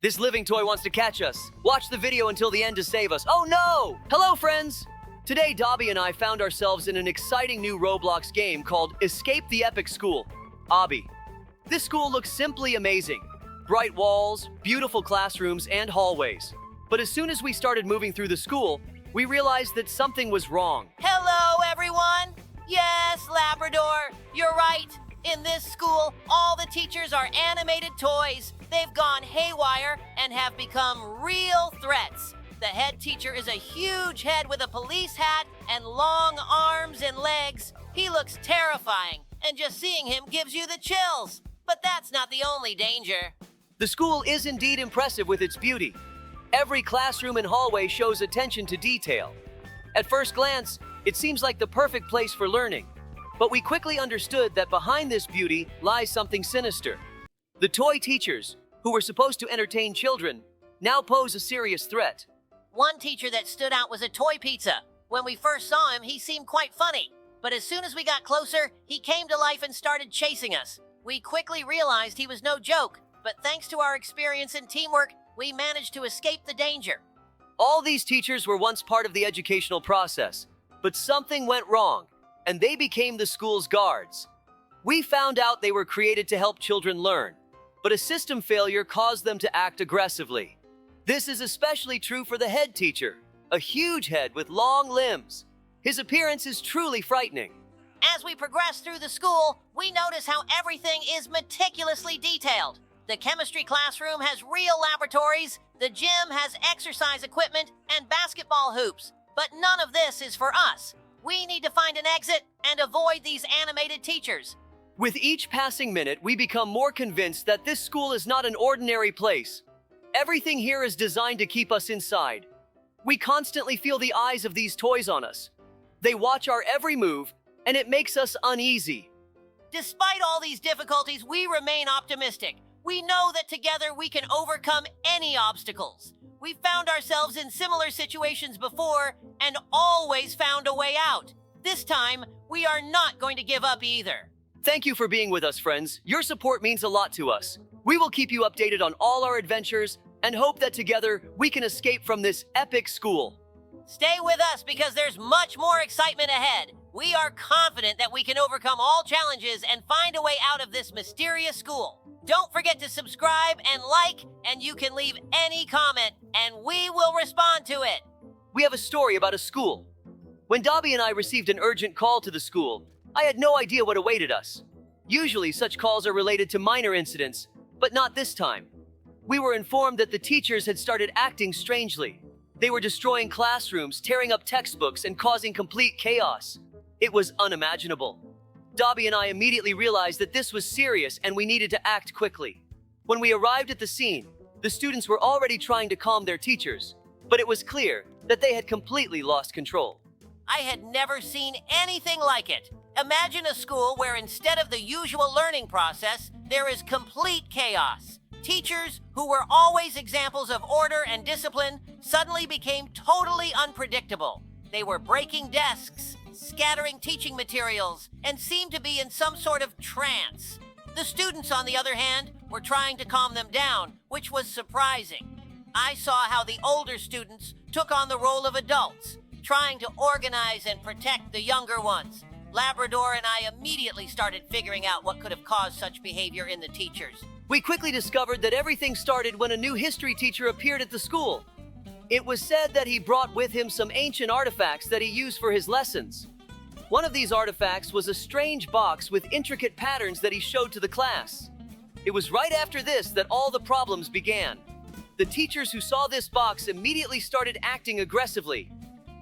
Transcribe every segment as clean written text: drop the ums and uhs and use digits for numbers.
This living toy wants to catch us. Watch the video until the end to save us. Oh no! Hello, friends! Today, Dobby and I found ourselves in an exciting new Roblox game called Escape the Epic School, Obby. This school looks simply amazing. Bright walls, beautiful classrooms, and hallways. But as soon as we started moving through the school, we realized that something was wrong. Hello, everyone! Yes, Labrador, you're right. In this school, all the teachers are animated toys. They've gone haywire and have become real threats. The head teacher is a huge head with a police hat and long arms and legs. He looks terrifying, and just seeing him gives you the chills. But that's not the only danger. The school is indeed impressive with its beauty. Every classroom and hallway shows attention to detail. At first glance, it seems like the perfect place for learning. But we quickly understood that behind this beauty lies something sinister. The toy teachers, who were supposed to entertain children, now pose a serious threat. One teacher that stood out was a toy pizza. When we first saw him, he seemed quite funny. But as soon as we got closer, he came to life and started chasing us. We quickly realized he was no joke, but thanks to our experience and teamwork, we managed to escape the danger. All these teachers were once part of the educational process, but something went wrong, and they became the school's guards. We found out they were created to help children learn, but a system failure caused them to act aggressively. This is especially true for the head teacher, a huge head with long limbs. His appearance is truly frightening. As we progress through the school, we notice how everything is meticulously detailed. The chemistry classroom has real laboratories, the gym has exercise equipment and basketball hoops. But none of this is for us. We need to find an exit and avoid these animated teachers. With each passing minute, we become more convinced that this school is not an ordinary place. Everything here is designed to keep us inside. We constantly feel the eyes of these toys on us. They watch our every move, and it makes us uneasy. Despite all these difficulties, we remain optimistic. We know that together we can overcome any obstacles. We've found ourselves in similar situations before and always found a way out. This time, we are not going to give up either. Thank you for being with us, friends. Your support means a lot to us. We will keep you updated on all our adventures and hope that together we can escape from this epic school. Stay with us because there's much more excitement ahead. We are confident that we can overcome all challenges and find a way out of this mysterious school. Don't forget to subscribe and like, and you can leave any comment, and we will respond to it. We have a story about a school. When Dobby and I received an urgent call to the school, I had no idea what awaited us. Usually such calls are related to minor incidents, but not this time. We were informed that the teachers had started acting strangely. They were destroying classrooms, tearing up textbooks, and causing complete chaos. It was unimaginable. Dobby and I immediately realized that this was serious and we needed to act quickly. When we arrived at the scene, the students were already trying to calm their teachers, but it was clear that they had completely lost control. I had never seen anything like it. Imagine a school where instead of the usual learning process, there is complete chaos. Teachers, who were always examples of order and discipline, suddenly became totally unpredictable. They were breaking desks, scattering teaching materials, and seemed to be in some sort of trance. The students, on the other hand, were trying to calm them down, which was surprising. I saw how the older students took on the role of adults, trying to organize and protect the younger ones. Labrador and I immediately started figuring out what could have caused such behavior in the teachers. We quickly discovered that everything started when a new history teacher appeared at the school. It was said that he brought with him some ancient artifacts that he used for his lessons. One of these artifacts was a strange box with intricate patterns that he showed to the class. It was right after this that all the problems began. The teachers who saw this box immediately started acting aggressively.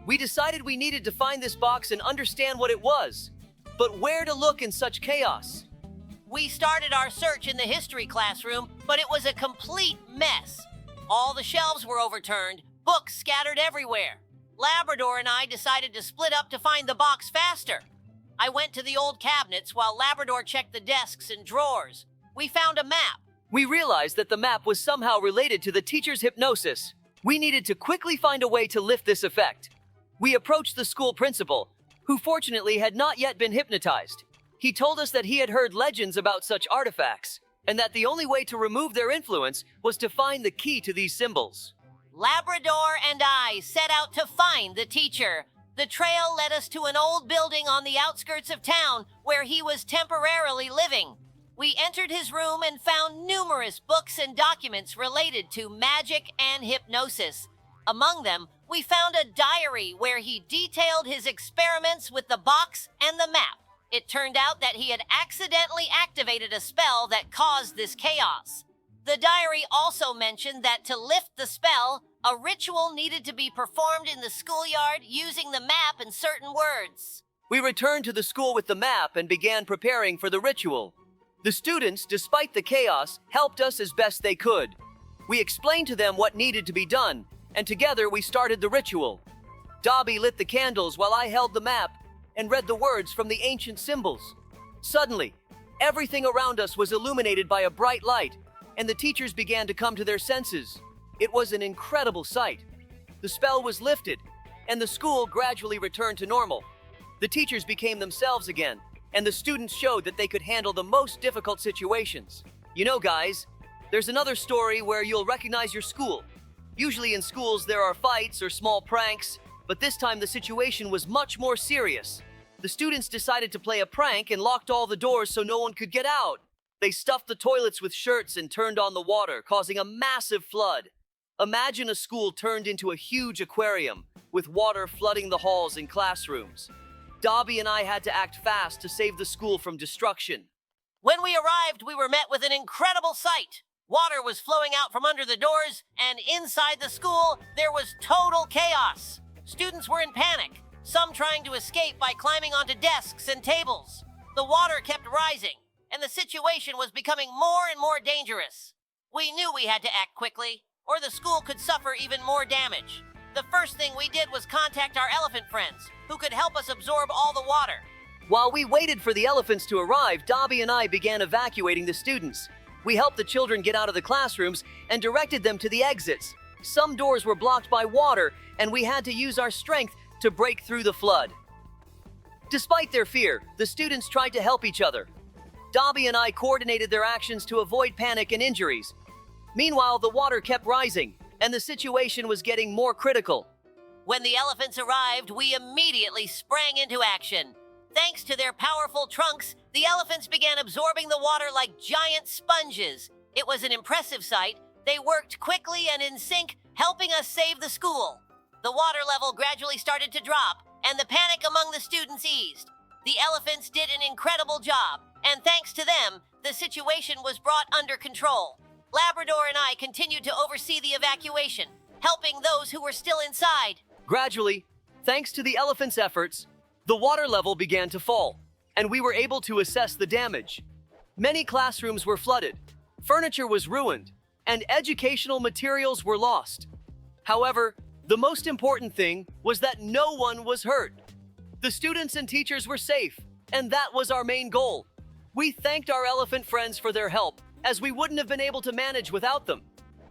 We decided we needed to find this box and understand what it was. But where to look in such chaos? We started our search in the history classroom, but it was a complete mess. All the shelves were overturned, books scattered everywhere. Labrador and I decided to split up to find the box faster. I went to the old cabinets while Labrador checked the desks and drawers. We found a map. We realized that the map was somehow related to the teacher's hypnosis. We needed to quickly find a way to lift this effect. We approached the school principal, who fortunately had not yet been hypnotized. He told us that he had heard legends about such artifacts, and that the only way to remove their influence was to find the key to these symbols. Labrador and I set out to find the teacher. The trail led us to an old building on the outskirts of town where he was temporarily living. We entered his room and found numerous books and documents related to magic and hypnosis. Among them, we found a diary where he detailed his experiments with the box and the map. It turned out that he had accidentally activated a spell that caused this chaos. The diary also mentioned that to lift the spell, a ritual needed to be performed in the schoolyard using the map and certain words. We returned to the school with the map and began preparing for the ritual. The students, despite the chaos, helped us as best they could. We explained to them what needed to be done, and together we started the ritual. Dobby lit the candles while I held the map and read the words from the ancient symbols. Suddenly, everything around us was illuminated by a bright light, and the teachers began to come to their senses. It was an incredible sight. The spell was lifted, and the school gradually returned to normal. The teachers became themselves again, and the students showed that they could handle the most difficult situations. You know, guys, there's another story where you'll recognize your school. Usually in schools there are fights or small pranks, but this time the situation was much more serious. The students decided to play a prank and locked all the doors so no one could get out. They stuffed the toilets with shirts and turned on the water, causing a massive flood. Imagine a school turned into a huge aquarium, with water flooding the halls and classrooms. Dobby and I had to act fast to save the school from destruction. When we arrived, we were met with an incredible sight. Water was flowing out from under the doors, and inside the school, there was total chaos. Students were in panic, some trying to escape by climbing onto desks and tables. The water kept rising, and the situation was becoming more and more dangerous. We knew we had to act quickly, or the school could suffer even more damage. The first thing we did was contact our elephant friends, who could help us absorb all the water. While we waited for the elephants to arrive, Dobby and I began evacuating the students. We helped the children get out of the classrooms and directed them to the exits. Some doors were blocked by water, and we had to use our strength to break through the flood. Despite their fear, the students tried to help each other. Dobby and I coordinated their actions to avoid panic and injuries. Meanwhile, the water kept rising, and the situation was getting more critical. When the elephants arrived, we immediately sprang into action. Thanks to their powerful trunks, the elephants began absorbing the water like giant sponges. It was an impressive sight. They worked quickly and in sync, helping us save the school. The water level gradually started to drop, and the panic among the students eased. The elephants did an incredible job, and thanks to them, the situation was brought under control. Labrador and I continued to oversee the evacuation, helping those who were still inside. Gradually, thanks to the elephants' efforts, the water level began to fall, and we were able to assess the damage. Many classrooms were flooded, furniture was ruined, and educational materials were lost. However, the most important thing was that no one was hurt. The students and teachers were safe, and that was our main goal. We thanked our elephant friends for their help, as we wouldn't have been able to manage without them.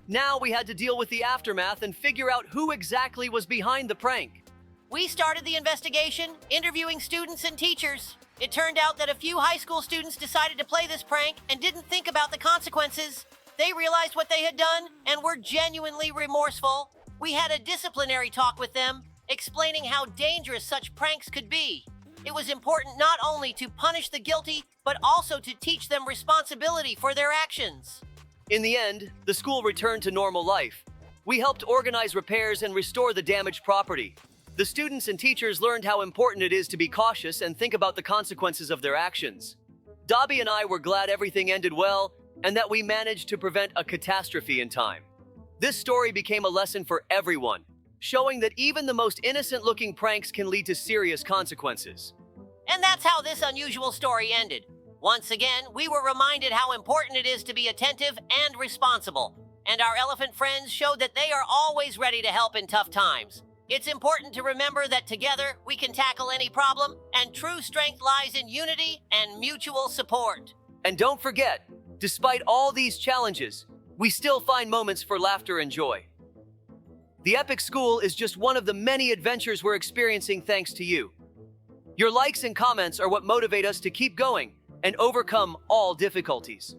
Now we had to deal with the aftermath and figure out who exactly was behind the prank. We started the investigation, interviewing students and teachers. It turned out that a few high school students decided to play this prank and didn't think about the consequences. They realized what they had done and were genuinely remorseful. We had a disciplinary talk with them, explaining how dangerous such pranks could be. It was important not only to punish the guilty, but also to teach them responsibility for their actions. In the end, the school returned to normal life. We helped organize repairs and restore the damaged property. The students and teachers learned how important it is to be cautious and think about the consequences of their actions. Dobby and I were glad everything ended well and that we managed to prevent a catastrophe in time. This story became a lesson for everyone, showing that even the most innocent-looking pranks can lead to serious consequences. And that's how this unusual story ended. Once again, we were reminded how important it is to be attentive and responsible, and our elephant friends showed that they are always ready to help in tough times. It's important to remember that together we can tackle any problem, and true strength lies in unity and mutual support. And don't forget, despite all these challenges, we still find moments for laughter and joy. The Epic School is just one of the many adventures we're experiencing thanks to you. Your likes and comments are what motivate us to keep going and overcome all difficulties.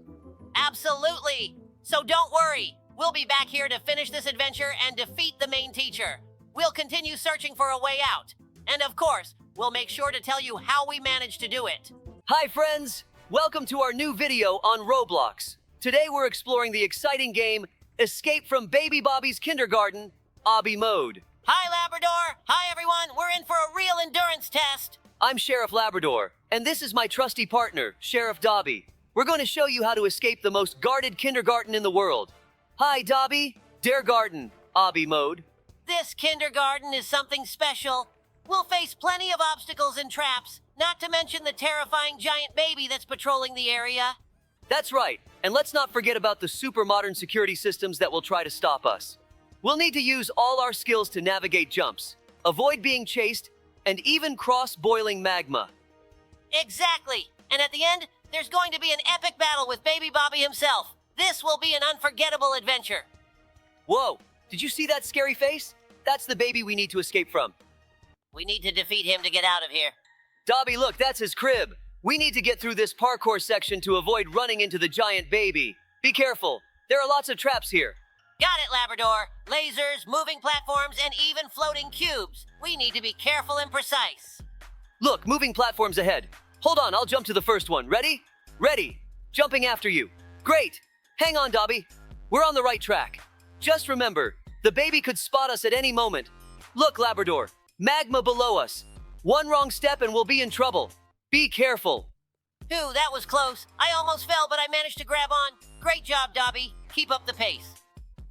Absolutely. So don't worry. We'll be back here to finish this adventure and defeat the main teacher. We'll continue searching for a way out. And of course, we'll make sure to tell you how we managed to do it. Hi friends! Welcome to our new video on Roblox. Today we're exploring the exciting game, Escape from Baby Bobby's Kindergarten, Obby mode. Hi, Labrador. Hi, everyone. We're in for a real endurance test. I'm Sheriff Labrador, and this is my trusty partner, Sheriff Dobie. We're going to show you how to escape the most guarded kindergarten in the world. Hi, Dobie. Der Garten, Obby mode. This kindergarten is something special. We'll face plenty of obstacles and traps, not to mention the terrifying giant baby that's patrolling the area. That's right, and let's not forget about the super modern security systems that will try to stop us. We'll need to use all our skills to navigate jumps, avoid being chased, and even cross boiling magma. Exactly. And at the end, there's going to be an epic battle with Baby Bobby himself. This will be an unforgettable adventure. Whoa, did you see that scary face? That's the baby we need to escape from. We need to defeat him to get out of here. Dobby, look, that's his crib. We need to get through this parkour section to avoid running into the giant baby. Be careful. There are lots of traps here. Got it, Labrador. Lasers, moving platforms, and even floating cubes. We need to be careful and precise. Look, moving platforms ahead. Hold on, I'll jump to the first one. Ready? Ready. Jumping after you. Great. Hang on, Dobby. We're on the right track. Just remember, the baby could spot us at any moment. Look, Labrador. Magma below us. One wrong step and we'll be in trouble. Be careful. Ooh, that was close. I almost fell, but I managed to grab on. Great job, Dobby. Keep up the pace.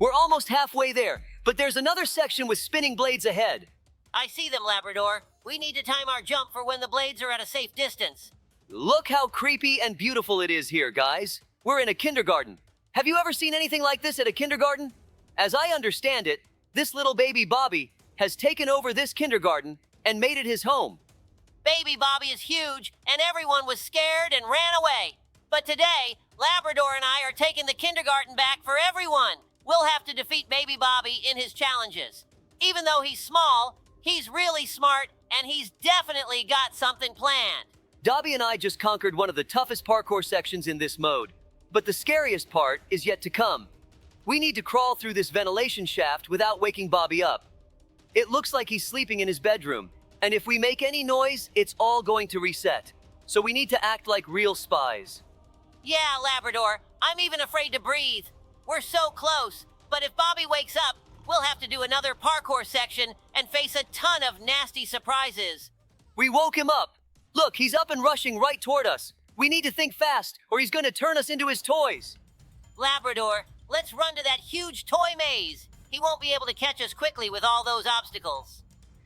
We're almost halfway there, but there's another section with spinning blades ahead. I see them, Labrador. We need to time our jump for when the blades are at a safe distance. Look how creepy and beautiful it is here, guys. We're in a kindergarten. Have you ever seen anything like this at a kindergarten? As I understand it, this little baby Bobby has taken over this kindergarten and made it his home. Baby Bobby is huge, and everyone was scared and ran away. But today, Labrador and I are taking the kindergarten back for everyone. We'll have to defeat Baby Bobby in his challenges. Even though he's small, he's really smart, and he's definitely got something planned. Dobby and I just conquered one of the toughest parkour sections in this mode, but the scariest part is yet to come. We need to crawl through this ventilation shaft without waking Bobby up. It looks like he's sleeping in his bedroom, and if we make any noise, it's all going to reset. So we need to act like real spies. Yeah, Labrador, I'm even afraid to breathe. We're so close, but if Bobby wakes up, we'll have to do another parkour section and face a ton of nasty surprises. We woke him up. Look, he's up and rushing right toward us. We need to think fast, or he's going to turn us into his toys. Labrador, let's run to that huge toy maze. He won't be able to catch us quickly with all those obstacles.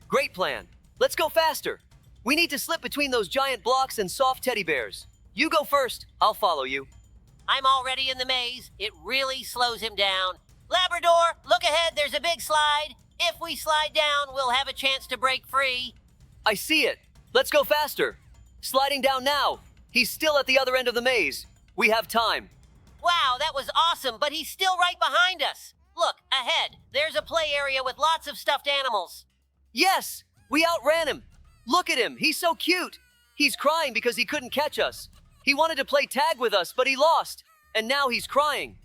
Great plan. Let's go faster. We need to slip between those giant blocks and soft teddy bears. You go first. I'll follow you. I'm already in the maze. It really slows him down. Labrador, look ahead. There's a big slide. If we slide down, we'll have a chance to break free. I see it. Let's go faster. Sliding down now. He's still at the other end of the maze. We have time. Wow, that was awesome, but he's still right behind us. Look, ahead. There's a play area with lots of stuffed animals. Yes! We outran him. Look at him. He's so cute. He's crying because he couldn't catch us. He wanted to play tag with us, but he lost. And now he's crying.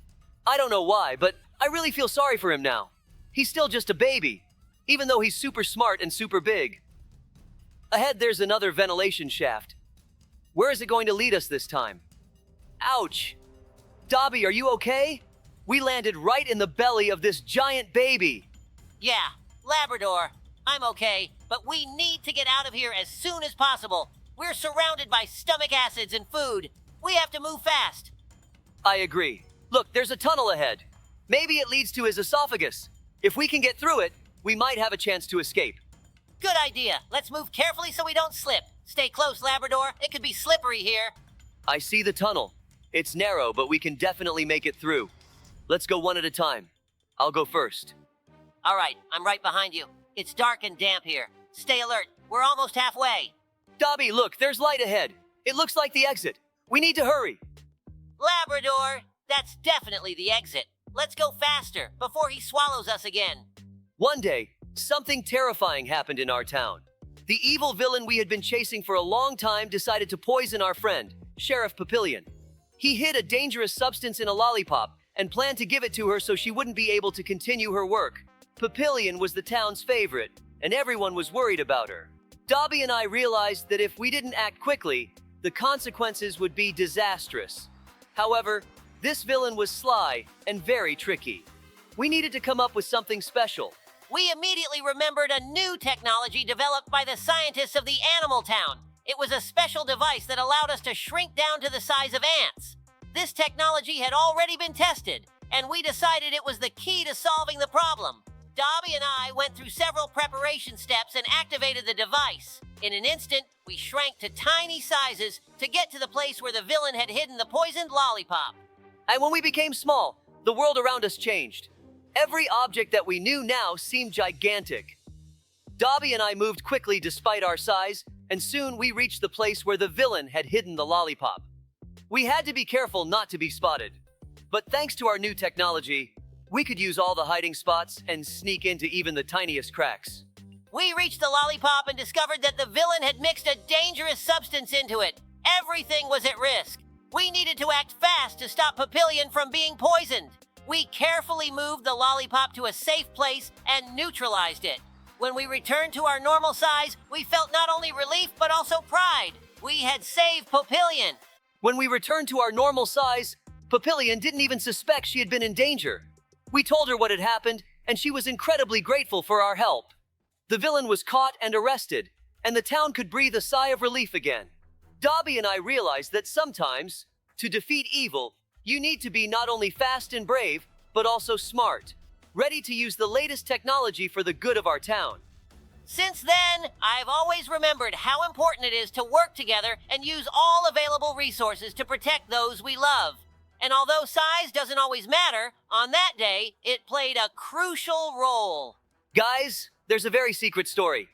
I don't know why, but I really feel sorry for him now. He's still just a baby, even though he's super smart and super big. Ahead, there's another ventilation shaft. Where is it going to lead us this time? Ouch! Dobby, are you okay? We landed right in the belly of this giant baby. Yeah, Labrador, I'm okay, but we need to get out of here as soon as possible. We're surrounded by stomach acids and food. We have to move fast. I agree. Look, there's a tunnel ahead. Maybe it leads to his esophagus. If we can get through it, we might have a chance to escape. Good idea. Let's move carefully so we don't slip. Stay close, Labrador. It could be slippery here. I see the tunnel. It's narrow, but we can definitely make it through. Let's go one at a time. I'll go first. All right, I'm right behind you. It's dark and damp here. Stay alert. We're almost halfway. Dobby, look, there's light ahead. It looks like the exit. We need to hurry. Labrador, that's definitely the exit. Let's go faster before he swallows us again. One day, something terrifying happened in our town. The evil villain we had been chasing for a long time decided to poison our friend, Sheriff Papillion. He hid a dangerous substance in a lollipop and planned to give it to her so she wouldn't be able to continue her work. Papillion was the town's favorite, and everyone was worried about her. Dobby and I realized that if we didn't act quickly, the consequences would be disastrous. However, this villain was sly and very tricky. We needed to come up with something special. We immediately remembered a new technology developed by the scientists of the Animal Town. It was a special device that allowed us to shrink down to the size of ants. This technology had already been tested, and we decided it was the key to solving the problem. Dobby and I went through several preparation steps and activated the device. In an instant, we shrank to tiny sizes to get to the place where the villain had hidden the poisoned lollipop. And when we became small, the world around us changed. Every object that we knew now seemed gigantic. Dobby and I moved quickly despite our size, and soon we reached the place where the villain had hidden the lollipop. We had to be careful not to be spotted. But thanks to our new technology, we could use all the hiding spots and sneak into even the tiniest cracks. We reached the lollipop and discovered that the villain had mixed a dangerous substance into it. Everything was at risk. We needed to act fast to stop Papillion from being poisoned. We carefully moved the lollipop to a safe place and neutralized it. When we returned to our normal size, we felt not only relief but also pride. We had saved Papillion. When we returned to our normal size, Papillion didn't even suspect she had been in danger. We told her what had happened, and she was incredibly grateful for our help. The villain was caught and arrested, and the town could breathe a sigh of relief again. Dobby and I realized that sometimes, to defeat evil, you need to be not only fast and brave, but also smart, ready to use the latest technology for the good of our town. Since then, I've always remembered how important it is to work together and use all available resources to protect those we love. And although size doesn't always matter, on that day, it played a crucial role. Guys, there's a very secret story.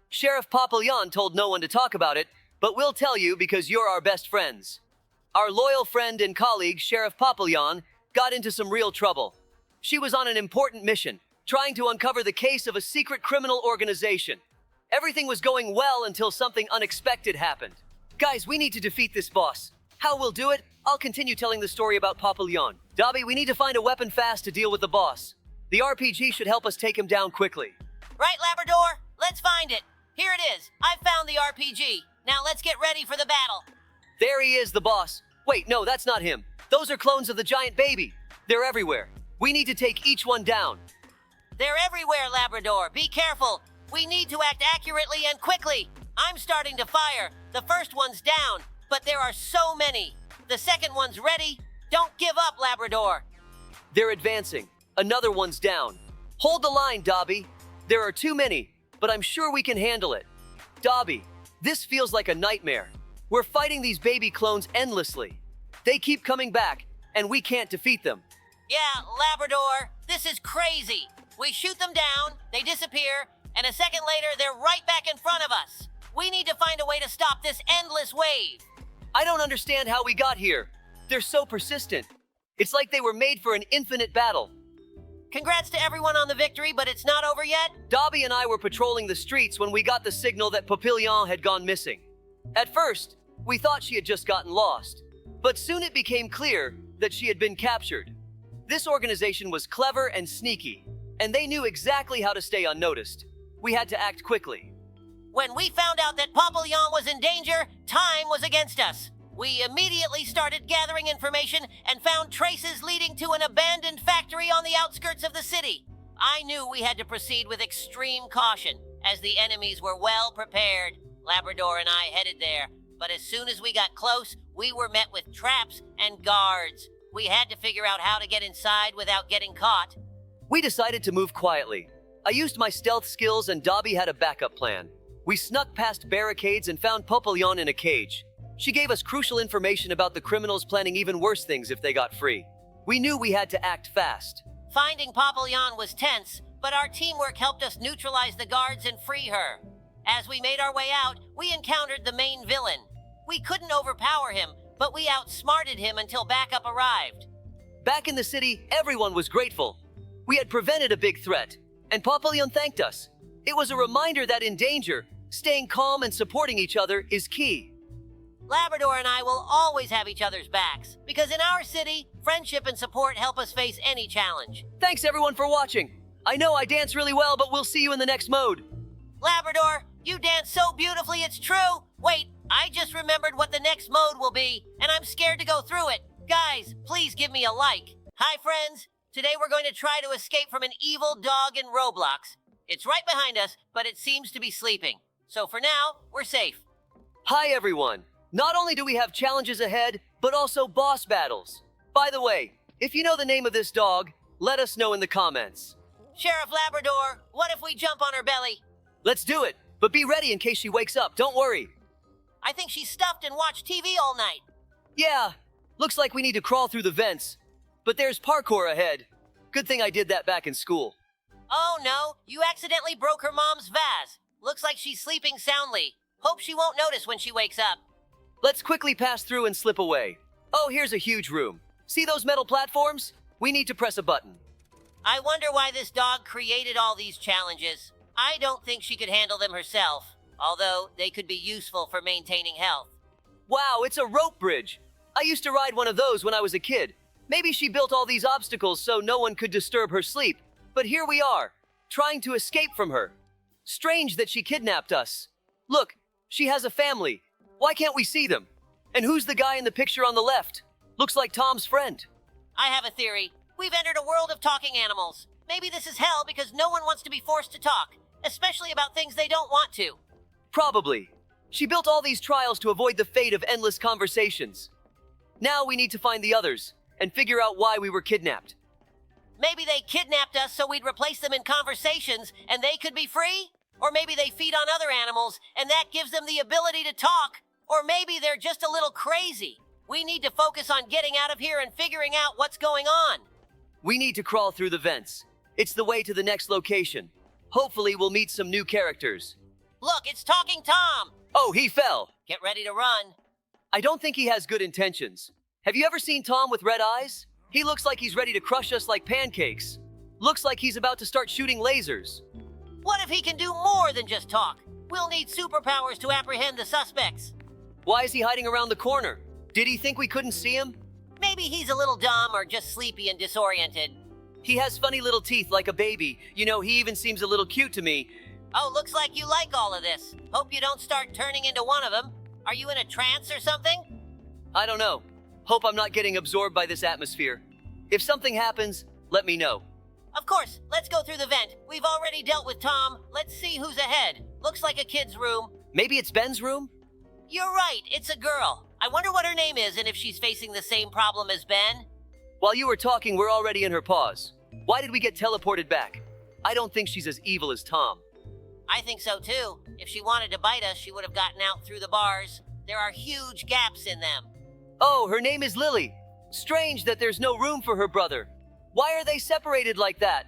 Sheriff Papillon told no one to talk about it, but we'll tell you because you're our best friends. Our loyal friend and colleague, Sheriff Papillon, got into some real trouble. She was on an important mission, trying to uncover the case of a secret criminal organization. Everything was going well until something unexpected happened. Guys, we need to defeat this boss. How we'll do it? I'll continue telling the story about Papillon. Dobby, we need to find a weapon fast to deal with the boss. The RPG should help us take him down quickly. Right, Labrador? Let's find it. Here it is. I've found the RPG. Now let's get ready for the battle. There he is, the boss. Wait, no, that's not him. Those are clones of the giant baby. They're everywhere. We need to take each one down. They're everywhere, Labrador. Be careful. We need to act accurately and quickly. I'm starting to fire. The first one's down, but there are so many. The second one's ready. Don't give up, Labrador. They're advancing. Another one's down. Hold the line, Dobby. There are too many, but I'm sure we can handle it. Dobby, this feels like a nightmare. We're fighting these baby clones endlessly. They keep coming back, and we can't defeat them. Yeah, Labrador, this is crazy. We shoot them down, they disappear, and a second later, they're right back in front of us. We need to find a way to stop this endless wave. I don't understand how we got here. They're so persistent. It's like they were made for an infinite battle. Congrats to everyone on the victory, but it's not over yet. Dobby and I were patrolling the streets when we got the signal that Papillon had gone missing. At first, we thought she had just gotten lost, but soon it became clear that she had been captured. This organization was clever and sneaky, and they knew exactly how to stay unnoticed. We had to act quickly. When we found out that Papillon was in danger, time was against us. We immediately started gathering information and found traces leading to an abandoned factory on the outskirts of the city. I knew we had to proceed with extreme caution, as the enemies were well prepared. Labrador and I headed there, but as soon as we got close, we were met with traps and guards. We had to figure out how to get inside without getting caught. We decided to move quietly. I used my stealth skills and Dobby had a backup plan. We snuck past barricades and found Papillon in a cage. She gave us crucial information about the criminals planning even worse things if they got free. We knew we had to act fast. Finding Papillon was tense, but our teamwork helped us neutralize the guards and free her. As we made our way out, we encountered the main villain. We couldn't overpower him, but we outsmarted him until backup arrived. Back in the city, everyone was grateful. We had prevented a big threat, and Papillon thanked us. It was a reminder that in danger, staying calm and supporting each other is key. Labrador and I will always have each other's backs, because in our city, friendship and support help us face any challenge. Thanks everyone for watching. I know I dance really well, but we'll see you in the next mode. Labrador, you dance so beautifully, it's true. Wait, I just remembered what the next mode will be, and I'm scared to go through it. Guys, please give me a like. Hi, friends. Today we're going to try to escape from an evil dog in Roblox. It's right behind us, but it seems to be sleeping. So for now, we're safe. Hi everyone. Not only do we have challenges ahead, but also boss battles. By the way, if you know the name of this dog, let us know in the comments. Sheriff Labrador, what if we jump on her belly? Let's do it, but be ready in case she wakes up, don't worry. I think she's stuffed and watched TV all night. Yeah, looks like we need to crawl through the vents. But there's parkour ahead. Good thing I did that back in school. Oh no, you accidentally broke her mom's vase. Looks like she's sleeping soundly. Hope she won't notice when she wakes up. Let's quickly pass through and slip away. Oh, here's a huge room. See those metal platforms? We need to press a button. I wonder why this dog created all these challenges. I don't think she could handle them herself, although they could be useful for maintaining health. Wow, it's a rope bridge. I used to ride one of those when I was a kid. Maybe she built all these obstacles so no one could disturb her sleep. But here we are, trying to escape from her. Strange that she kidnapped us. Look, she has a family. Why can't we see them? And who's the guy in the picture on the left? Looks like Tom's friend. I have a theory. We've entered a world of talking animals. Maybe this is hell because no one wants to be forced to talk, especially about things they don't want to. Probably. She built all these trials to avoid the fate of endless conversations. Now we need to find the others and figure out why we were kidnapped. Maybe they kidnapped us so we'd replace them in conversations and they could be free? Or maybe they feed on other animals and that gives them the ability to talk? Or maybe they're just a little crazy. We need to focus on getting out of here and figuring out what's going on. We need to crawl through the vents. It's the way to the next location. Hopefully we'll meet some new characters. Look, it's Talking Tom! Oh, he fell! Get ready to run. I don't think he has good intentions. Have you ever seen Tom with red eyes? He looks like he's ready to crush us like pancakes. Looks like he's about to start shooting lasers. What if he can do more than just talk? We'll need superpowers to apprehend the suspects. Why is he hiding around the corner? Did he think we couldn't see him? Maybe he's a little dumb or just sleepy and disoriented. He has funny little teeth like a baby. You know, he even seems a little cute to me. Oh, looks like you like all of this. Hope you don't start turning into one of them. Are you in a trance or something? I don't know. Hope I'm not getting absorbed by this atmosphere. If something happens, let me know. Of course, let's go through the vent. We've already dealt with Tom. Let's see who's ahead. Looks like a kid's room. Maybe it's Ben's room? You're right, it's a girl. I wonder what her name is and if she's facing the same problem as Ben. While you were talking, we're already in her paws. Why did we get teleported back? I don't think she's as evil as Tom. I think so too. If she wanted to bite us, she would have gotten out through the bars. There are huge gaps in them. Oh, her name is Lily. Strange that there's no room for her brother. Why are they separated like that?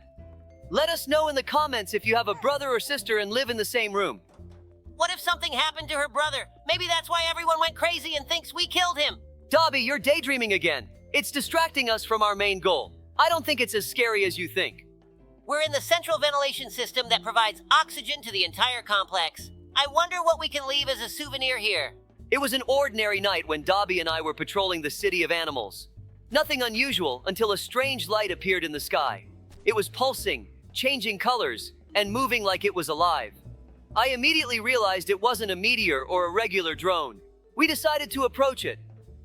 Let us know in the comments if you have a brother or sister and live in the same room. What if something happened to her brother? Maybe that's why everyone went crazy and thinks we killed him. Dobby, you're daydreaming again. It's distracting us from our main goal. I don't think it's as scary as you think. We're in the central ventilation system that provides oxygen to the entire complex. I wonder what we can leave as a souvenir here. It was an ordinary night when Dobby and I were patrolling the city of animals. Nothing unusual until a strange light appeared in the sky. It was pulsing, changing colors, and moving like it was alive. I immediately realized it wasn't a meteor or a regular drone. We decided to approach it.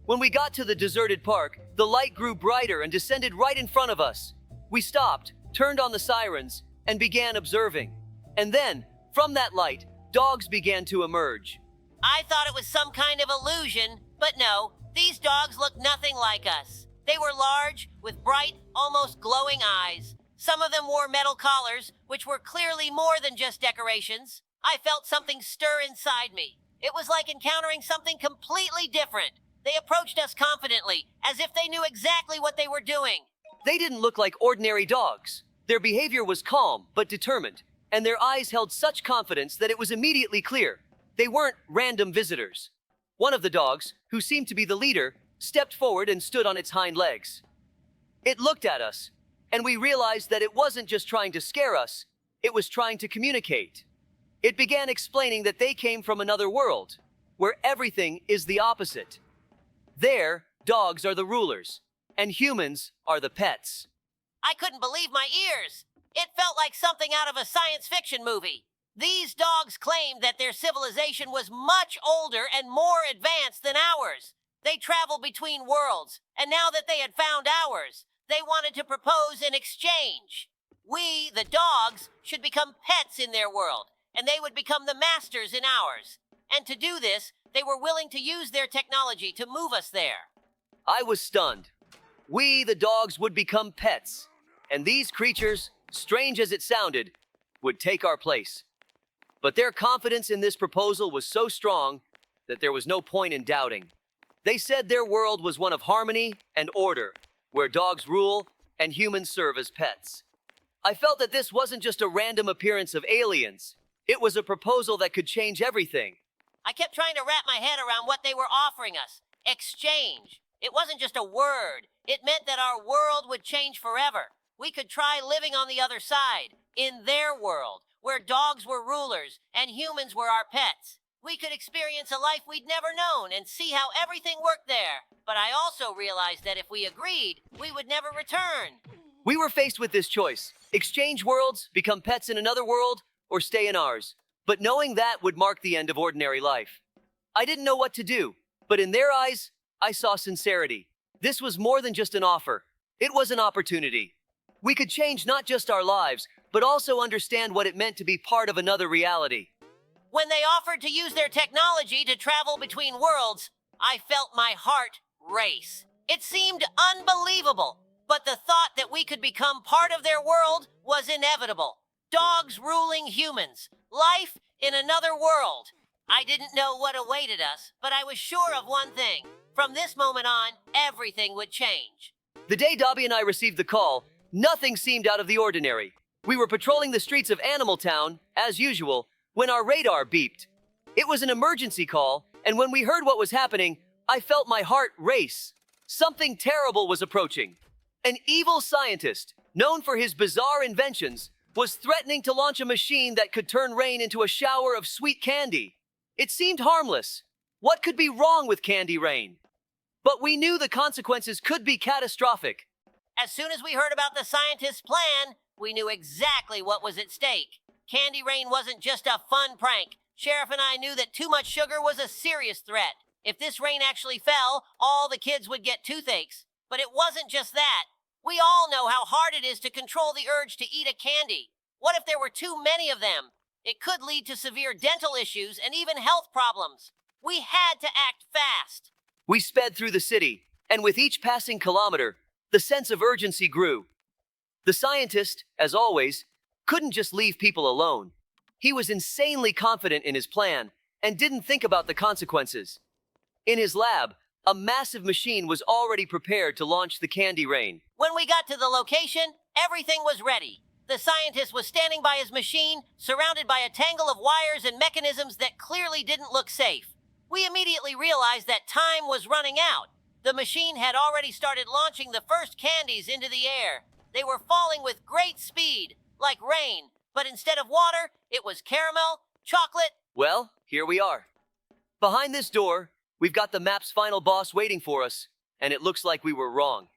When we got to the deserted park, the light grew brighter and descended right in front of us. We stopped, turned on the sirens, and began observing. And then, from that light, dogs began to emerge. I thought it was some kind of illusion, but no, these dogs look nothing like us. They were large, with bright, almost glowing eyes. Some of them wore metal collars, which were clearly more than just decorations. I felt something stir inside me. It was like encountering something completely different. They approached us confidently, as if they knew exactly what they were doing. They didn't look like ordinary dogs. Their behavior was calm, but determined, and their eyes held such confidence that it was immediately clear. They weren't random visitors. One of the dogs, who seemed to be the leader, stepped forward and stood on its hind legs. It looked at us, and we realized that it wasn't just trying to scare us, it was trying to communicate. It began explaining that they came from another world. where everything is the opposite. There, dogs are the rulers, and humans are the pets. I couldn't believe my ears. It felt like something out of a science fiction movie. These dogs claimed that their civilization was much older and more advanced than ours. They traveled between worlds, and now that they had found ours, they wanted to propose an exchange. We, the dogs, should become pets in their world, and they would become the masters in ours. And to do this, they were willing to use their technology to move us there. I was stunned. We, the dogs, would become pets, and these creatures, strange as it sounded, would take our place. But their confidence in this proposal was so strong that there was no point in doubting. They said their world was one of harmony and order, where dogs rule and humans serve as pets. I felt that this wasn't just a random appearance of aliens. It was a proposal that could change everything. I kept trying to wrap my head around what they were offering us. Exchange. It wasn't just a word. It meant that our world would change forever. We could try living on the other side, in their world, where dogs were rulers and humans were our pets. We could experience a life we'd never known and see how everything worked there. But I also realized that if we agreed, we would never return. We were faced with this choice: exchange worlds, become pets in another world, or stay in ours. But knowing that would mark the end of ordinary life. I didn't know what to do, but in their eyes, I saw sincerity. This was more than just an offer. It was an opportunity. We could change not just our lives, but also understand what it meant to be part of another reality. When they offered to use their technology to travel between worlds, I felt my heart race. It seemed unbelievable, but the thought that we could become part of their world was inevitable. Dogs ruling humans. Life in another world. I didn't know what awaited us, but I was sure of one thing. From this moment on, everything would change. The day Dobby and I received the call, nothing seemed out of the ordinary. We were patrolling the streets of Animal Town, as usual, when our radar beeped. It was an emergency call, and when we heard what was happening, I felt my heart race. Something terrible was approaching. An evil scientist, known for his bizarre inventions, was threatening to launch a machine that could turn rain into a shower of sweet candy. It seemed harmless. What could be wrong with candy rain? But we knew the consequences could be catastrophic. As soon as we heard about the scientist's plan, we knew exactly what was at stake. Candy rain wasn't just a fun prank. Sheriff and I knew that too much sugar was a serious threat. If this rain actually fell, all the kids would get toothaches. But it wasn't just that. We all know how hard it is to control the urge to eat a candy. What if there were too many of them? It could lead to severe dental issues and even health problems. We had to act fast. We sped through the city, and with each passing kilometer, the sense of urgency grew. The scientist, as always, couldn't just leave people alone. He was insanely confident in his plan and didn't think about the consequences. In his lab, a massive machine was already prepared to launch the candy rain. When we got to the location, everything was ready. The scientist was standing by his machine, surrounded by a tangle of wires and mechanisms that clearly didn't look safe. We immediately realized that time was running out. The machine had already started launching the first candies into the air. They were falling with great speed, like rain, but instead of water, it was caramel, chocolate. Well, here we are. Behind this door, we've got the map's final boss waiting for us, and it looks like we were wrong.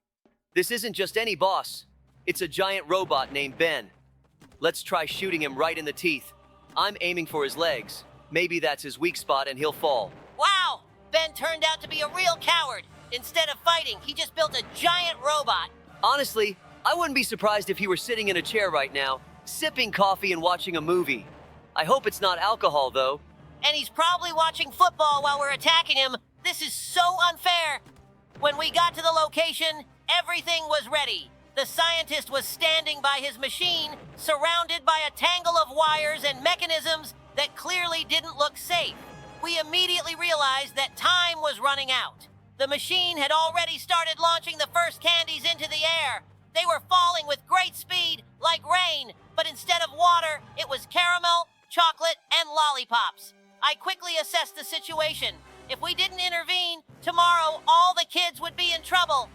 This isn't just any boss. It's a giant robot named Ben. Let's try shooting him right in the teeth. I'm aiming for his legs. Maybe that's his weak spot and he'll fall. Wow! Ben turned out to be a real coward. Instead of fighting, he just built a giant robot. Honestly, I wouldn't be surprised if he were sitting in a chair right now, sipping coffee and watching a movie. I hope it's not alcohol, though. And he's probably watching football while we're attacking him. This is so unfair. When we got to the location, everything was ready. The scientist was standing by his machine, surrounded by a tangle of wires and mechanisms that clearly didn't look safe. We immediately realized that time was running out. The machine had already started launching the first candies into the air. They were falling with great speed, like rain, but instead of water, it was caramel, chocolate, and lollipops. I quickly assessed the situation. If we didn't intervene, tomorrow all the kids would be in trouble.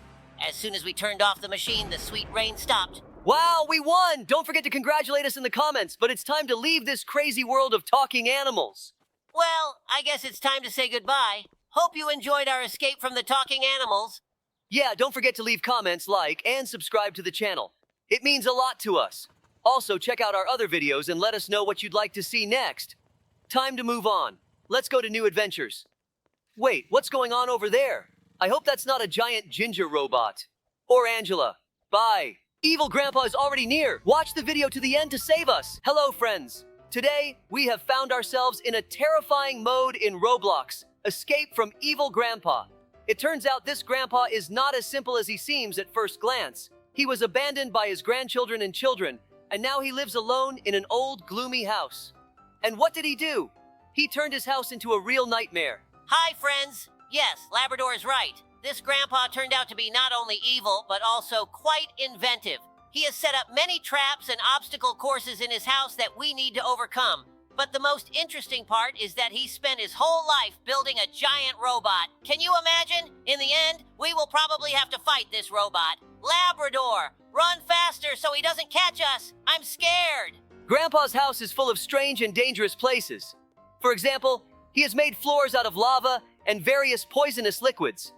As soon as we turned off the machine, the sweet rain stopped. Wow, we won! Don't forget to congratulate us in the comments, but it's time to leave this crazy world of talking animals. Well, I guess it's time to say goodbye. Hope you enjoyed our escape from the talking animals. Yeah, don't forget to leave comments, like, and subscribe to the channel. It means a lot to us. Also, check out our other videos and let us know what you'd like to see next. Time to move on. Let's go to new adventures. Wait, what's going on over there? I hope that's not a giant ginger robot. Or Angela. Bye. Evil Grandpa is already near. Watch the video to the end to save us. Hello, friends. Today, we have found ourselves in a terrifying mode in Roblox. Escape from Evil Grandpa. It turns out this grandpa is not as simple as he seems at first glance. He was abandoned by his grandchildren and children, and now he lives alone in an old, gloomy house. And what did he do? He turned his house into a real nightmare. Hi, friends. Yes, Labrador is right. This grandpa turned out to be not only evil, but also quite inventive. He has set up many traps and obstacle courses in his house that we need to overcome. But the most interesting part is that he spent his whole life building a giant robot. Can you imagine? In the end, we will probably have to fight this robot. Labrador, run faster so he doesn't catch us. I'm scared. Grandpa's house is full of strange and dangerous places. For example, he has made floors out of lava and various poisonous liquids.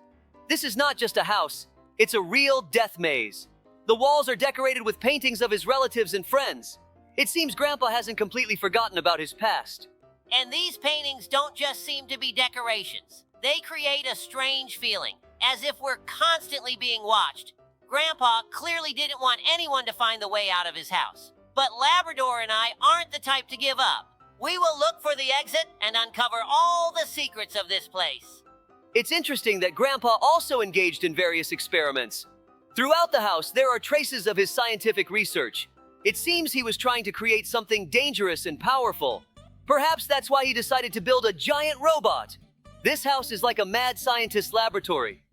This is not just a house, it's a real death maze. The walls are decorated with paintings of his relatives and friends. It seems Grandpa hasn't completely forgotten about his past. And these paintings don't just seem to be decorations. They create a strange feeling, as if we're constantly being watched. Grandpa clearly didn't want anyone to find the way out of his house. But Labrador and I aren't the type to give up. We will look for the exit and uncover all the secrets of this place. It's interesting that Grandpa also engaged in various experiments. Throughout the house, there are traces of his scientific research. It seems he was trying to create something dangerous and powerful. Perhaps that's why he decided to build a giant robot. This house is like a mad scientist's laboratory.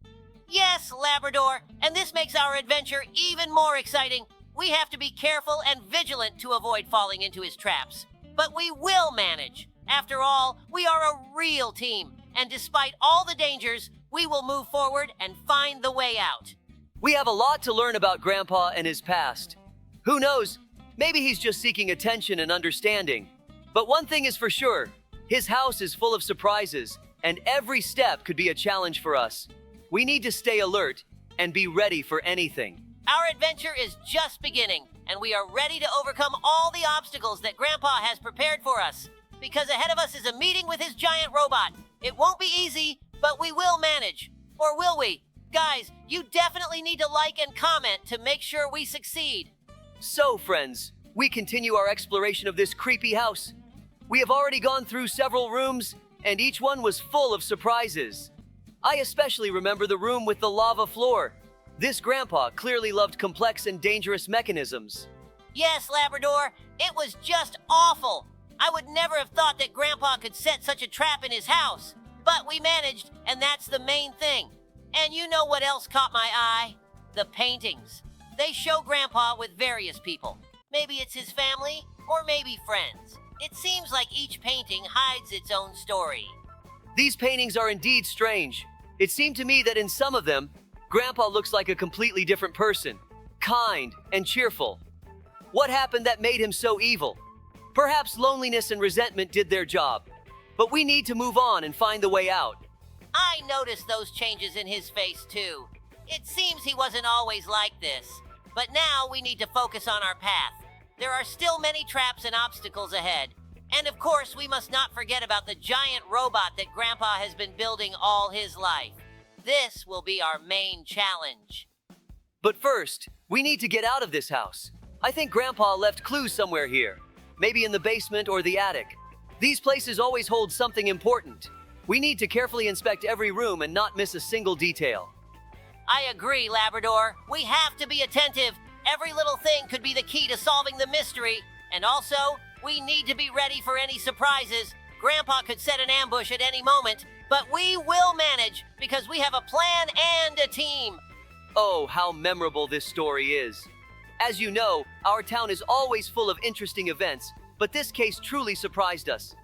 Yes, Labrador, and this makes our adventure even more exciting. We have to be careful and vigilant to avoid falling into his traps. But we will manage. After all, we are a real team, and despite all the dangers, we will move forward and find the way out. We have a lot to learn about Grandpa and his past. Who knows? Maybe he's just seeking attention and understanding. But one thing is for sure, his house is full of surprises, and every step could be a challenge for us. We need to stay alert and be ready for anything. Our adventure is just beginning, and we are ready to overcome all the obstacles that Grandpa has prepared for us. Because ahead of us is a meeting with his giant robot. It won't be easy, but we will manage. Or will we? Guys, you definitely need to like and comment to make sure we succeed. So, friends, we continue our exploration of this creepy house. We have already gone through several rooms, and each one was full of surprises. I especially remember the room with the lava floor. This grandpa clearly loved complex and dangerous mechanisms. Yes, Labrador, it was just awful. I would never have thought that Grandpa could set such a trap in his house. But we managed, and that's the main thing. And you know what else caught my eye? The paintings. They show Grandpa with various people. Maybe it's his family, or maybe friends. It seems like each painting hides its own story. These paintings are indeed strange. It seemed to me that in some of them, Grandpa looks like a completely different person, kind and cheerful. What happened that made him so evil? Perhaps loneliness and resentment did their job. But we need to move on and find the way out. I noticed those changes in his face too. It seems he wasn't always like this. But now we need to focus on our path. There are still many traps and obstacles ahead. And of course, we must not forget about the giant robot that Grandpa has been building all his life. This will be our main challenge. But first, we need to get out of this house. I think Grandpa left clues somewhere here. Maybe in the basement or the attic. These places always hold something important. We need to carefully inspect every room and not miss a single detail. I agree, Labrador. We have to be attentive. Every little thing could be the key to solving the mystery. And also, we need to be ready for any surprises. Grandpa could set an ambush at any moment, but we will manage because we have a plan and a team. Oh, how memorable this story is. As you know, our town is always full of interesting events, but this case truly surprised us.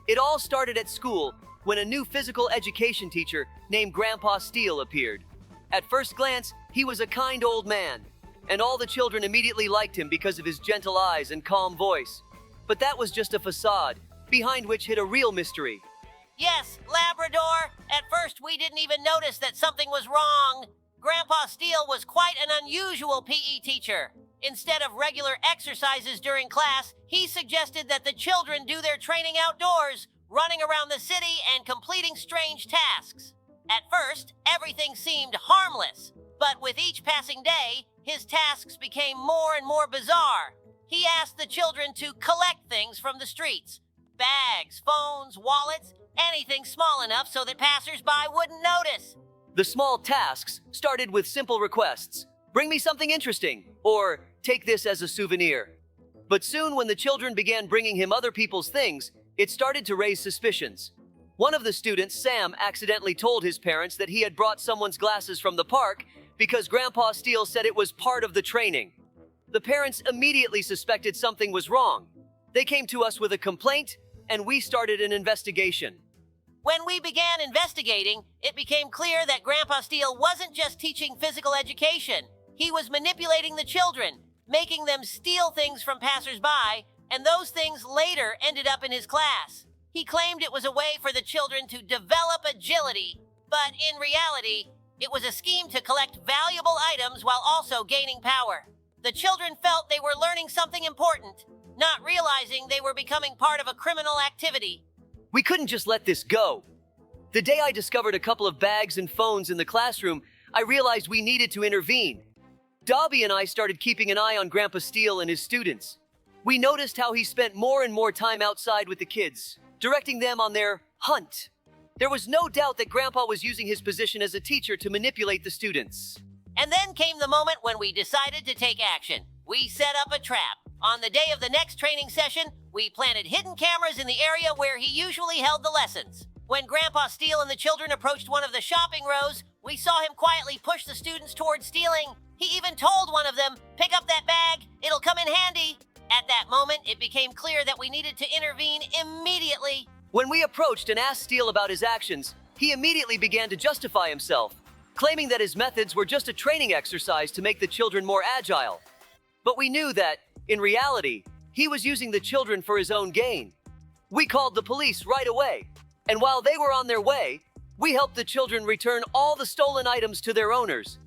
It all started at school when a new physical education teacher named Grandpa Steele appeared. At first glance, he was a kind old man, and all the children immediately liked him because of his gentle eyes and calm voice. But that was just a facade. behind which hid a real mystery. Yes, Labrador. At first, we didn't even notice that something was wrong. Grandpa Steele was quite an unusual PE teacher. Instead of regular exercises during class, he suggested that the children do their training outdoors, running around the city and completing strange tasks. At first, everything seemed harmless, but with each passing day, his tasks became more and more bizarre. He asked the children to collect things from the streets: bags, phones, wallets, anything small enough so that passers-by wouldn't notice. The small tasks started with simple requests: bring me something interesting, or take this as a souvenir. But soon, when the children began bringing him other people's things, it started to raise suspicions. One of the students, Sam, accidentally told his parents that he had brought someone's glasses from the park because Grandpa Steele said it was part of the training. The parents immediately suspected something was wrong. They came to us with a complaint, and we started an investigation. When we began investigating, it became clear that Grandpa Steele wasn't just teaching physical education. He was manipulating the children, making them steal things from passers-by, and those things later ended up in his class. He claimed it was a way for the children to develop agility, but in reality, it was a scheme to collect valuable items while also gaining power. The children felt they were learning something important, not realizing they were becoming part of a criminal activity. We couldn't just let this go. The day I discovered a couple of bags and phones in the classroom, I realized we needed to intervene. Dobie and I started keeping an eye on Grandpa Steele and his students. We noticed how he spent more and more time outside with the kids, directing them on their hunt. There was no doubt that Grandpa was using his position as a teacher to manipulate the students. And then came the moment when we decided to take action. We set up a trap. On the day of the next training session, we planted hidden cameras in the area where he usually held the lessons. When Grandpa Steele and the children approached one of the shopping rows, we saw him quietly push the students towards stealing. He even told one of them, "Pick up that bag, it'll come in handy." At that moment, it became clear that we needed to intervene immediately. When we approached and asked Steele about his actions, he immediately began to justify himself, claiming that his methods were just a training exercise to make the children more agile. But we knew that, in reality, he was using the children for his own gain. We called the police right away, and while they were on their way, we helped the children return all the stolen items to their owners.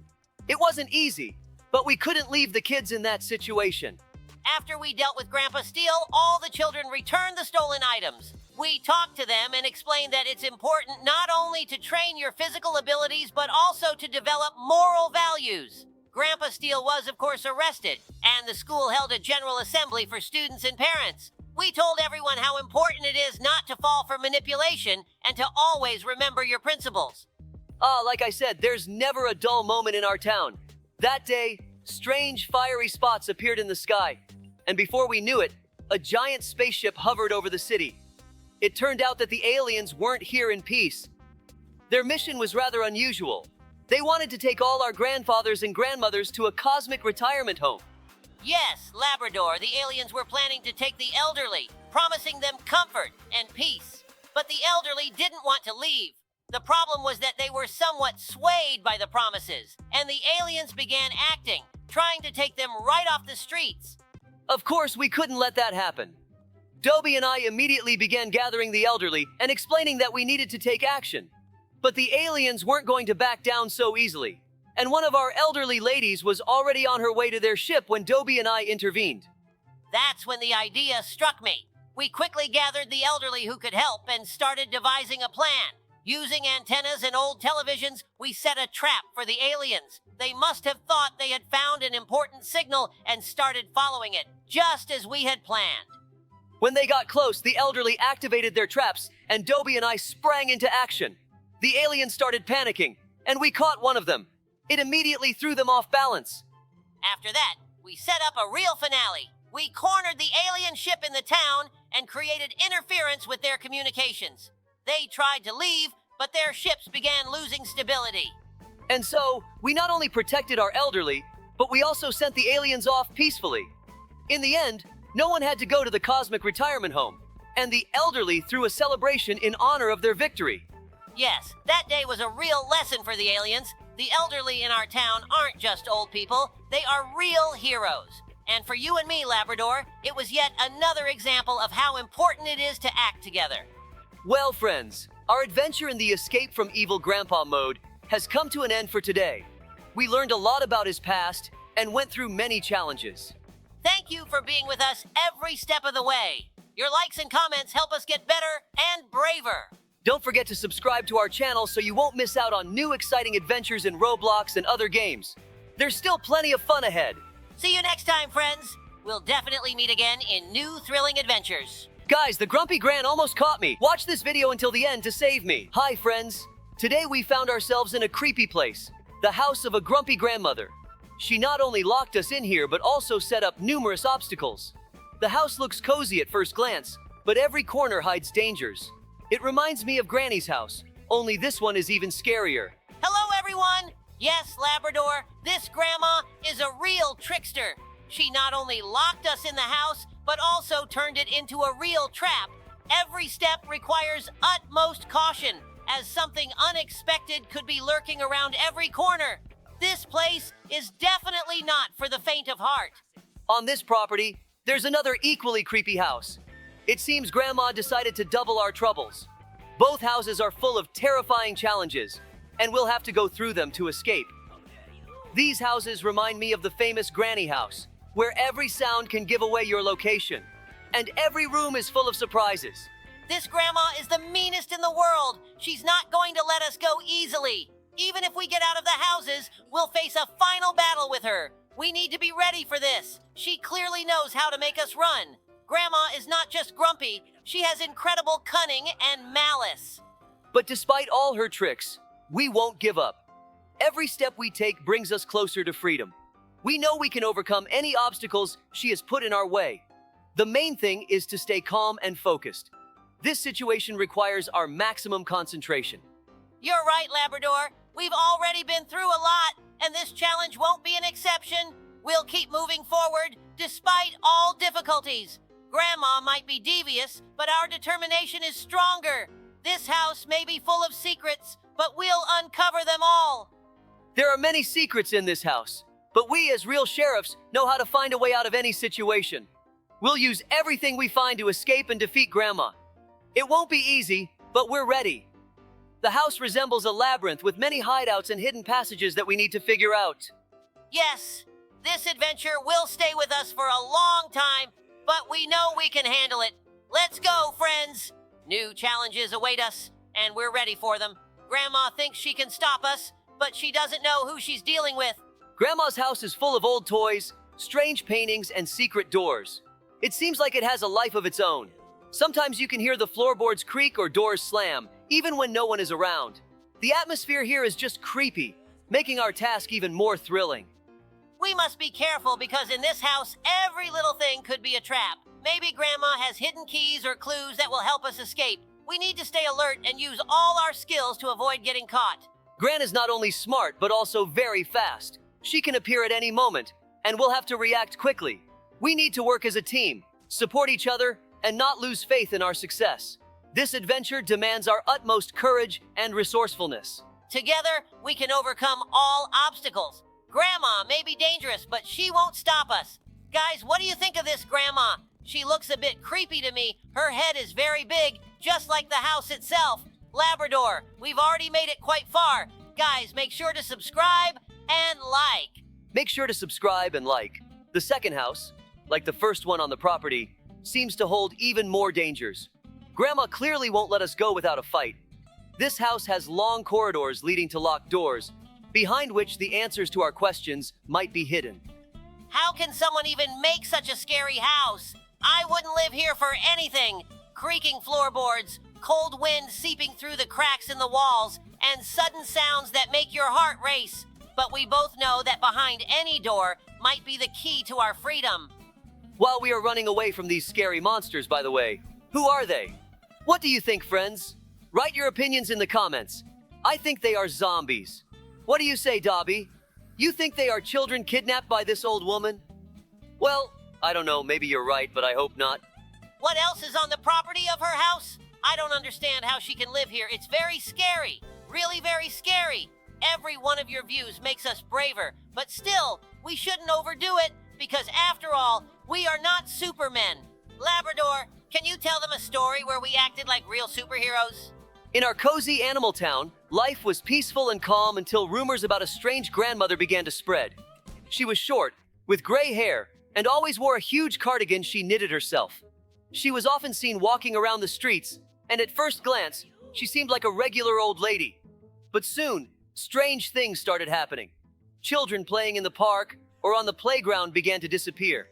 It wasn't easy, but we couldn't leave the kids in that situation. After we dealt with Grandpa Steele, all the children returned the stolen items. We talked to them and explained that it's important not only to train your physical abilities, but also to develop moral values. Grandpa Steele was, of course, arrested, and the school held a general assembly for students and parents. We told everyone how important it is not to fall for manipulation and to always remember your principles. Like I said, there's never a dull moment in our town. That day, strange fiery spots appeared in the sky, and before we knew it, a giant spaceship hovered over the city. It turned out that the aliens weren't here in peace. Their mission was rather unusual. They wanted to take all our grandfathers and grandmothers to a cosmic retirement home. Yes, Labrador, the aliens were planning to take the elderly, promising them comfort and peace. But the elderly didn't want to leave. The problem was that they were somewhat swayed by the promises, and the aliens began acting, trying to take them right off the streets. Of course, we couldn't let that happen. Dobie and I immediately began gathering the elderly and explaining that we needed to take action. But the aliens weren't going to back down so easily, and one of our elderly ladies was already on her way to their ship when Dobie and I intervened. That's when the idea struck me. We quickly gathered the elderly who could help and started devising a plan. Using antennas and old televisions, we set a trap for the aliens. They must have thought they had found an important signal and started following it, just as we had planned. When they got close, the elderly activated their traps, and Dobie and I sprang into action. The aliens started panicking, and we caught one of them. It immediately threw them off balance. After that, we set up a real finale. We cornered the alien ship in the town and created interference with their communications. They tried to leave, but their ships began losing stability. And so, we not only protected our elderly, but we also sent the aliens off peacefully. In the end, no one had to go to the cosmic retirement home, and the elderly threw a celebration in honor of their victory. Yes, that day was a real lesson for the aliens. The elderly in our town aren't just old people, they are real heroes. And for you and me, Labrador, it was yet another example of how important it is to act together. Well, friends, our adventure in the Escape from Evil Grandpa mode has come to an end for today. We learned a lot about his past and went through many challenges. Thank you for being with us every step of the way. Your likes and comments help us get better and braver. Don't forget to subscribe to our channel so you won't miss out on new exciting adventures in Roblox and other games. There's still plenty of fun ahead. See you next time, friends. We'll definitely meet again in new thrilling adventures. Guys, the Grumpy Gran almost caught me. Watch this video until the end to save me. Hi, friends. Today we found ourselves in a creepy place, the house of a grumpy grandmother. She not only locked us in here, but also set up numerous obstacles. The house looks cozy at first glance, but every corner hides dangers. It reminds me of Granny's house, only this one is even scarier. Hello, everyone. Yes, Labrador, this grandma is a real trickster. She not only locked us in the house, but also turned it into a real trap. Every step requires utmost caution, as something unexpected could be lurking around every corner. This place is definitely not for the faint of heart. On this property, there's another equally creepy house. It seems Grandma decided to double our troubles. Both houses are full of terrifying challenges, and we'll have to go through them to escape. These houses remind me of the famous Granny house, where every sound can give away your location, and every room is full of surprises. This grandma is the meanest in the world. She's not going to let us go easily. Even if we get out of the houses, we'll face a final battle with her. We need to be ready for this. She clearly knows how to make us run. Grandma is not just grumpy, she has incredible cunning and malice. But despite all her tricks, we won't give up. Every step we take brings us closer to freedom. We know we can overcome any obstacles she has put in our way. The main thing is to stay calm and focused. This situation requires our maximum concentration. You're right, Labrador. We've already been through a lot, and this challenge won't be an exception. We'll keep moving forward despite all difficulties. Grandma might be devious, but our determination is stronger. This house may be full of secrets, but we'll uncover them all. There are many secrets in this house, but we as real sheriffs know how to find a way out of any situation. We'll use everything we find to escape and defeat Grandma. It won't be easy, but we're ready. The house resembles a labyrinth with many hideouts and hidden passages that we need to figure out. Yes, this adventure will stay with us for a long time, but we know we can handle it. Let's go, friends! New challenges await us, and we're ready for them. Grandma thinks she can stop us, but she doesn't know who she's dealing with. Grandma's house is full of old toys, strange paintings, and secret doors. It seems like it has a life of its own. Sometimes you can hear the floorboards creak or doors slam, even when no one is around. The atmosphere here is just creepy, making our task even more thrilling. We must be careful because in this house, every little thing could be a trap. Maybe Grandma has hidden keys or clues that will help us escape. We need to stay alert and use all our skills to avoid getting caught. Gran is not only smart, but also very fast. She can appear at any moment, and we'll have to react quickly. We need to work as a team, support each other, and not lose faith in our success. This adventure demands our utmost courage and resourcefulness. Together, we can overcome all obstacles. Grandma may be dangerous, but she won't stop us. Guys, what do you think of this Grandma? She looks a bit creepy to me. Her head is very big, just like the house itself. Labrador, we've already made it quite far. Guys, make sure to subscribe and like. Make sure to subscribe and like. The second house, like the first one on the property, seems to hold even more dangers. Grandma clearly won't let us go without a fight. This house has long corridors leading to locked doors, behind which the answers to our questions might be hidden. How can someone even make such a scary house? I wouldn't live here for anything. Creaking floorboards, cold wind seeping through the cracks in the walls, and sudden sounds that make your heart race. But we both know that behind any door might be the key to our freedom. While we are running away from these scary monsters, by the way, who are they? What do you think, friends? Write your opinions in the comments. I think they are zombies. What do you say, Dobby? You think they are children kidnapped by this old woman? Well, I don't know, maybe you're right, but I hope not. What else is on the property of her house? I don't understand how she can live here. It's very scary. Really very scary. Every one of your views makes us braver, but still, we shouldn't overdo it. because after all, we are not supermen. Labrador, can you tell them a story where we acted like real superheroes? In our cozy animal town, life was peaceful and calm until rumors about a strange grandmother began to spread. She was short, with gray hair, and always wore a huge cardigan she knitted herself. She was often seen walking around the streets, and at first glance, she seemed like a regular old lady. But soon, strange things started happening. Children playing in the park or on the playground began to disappear.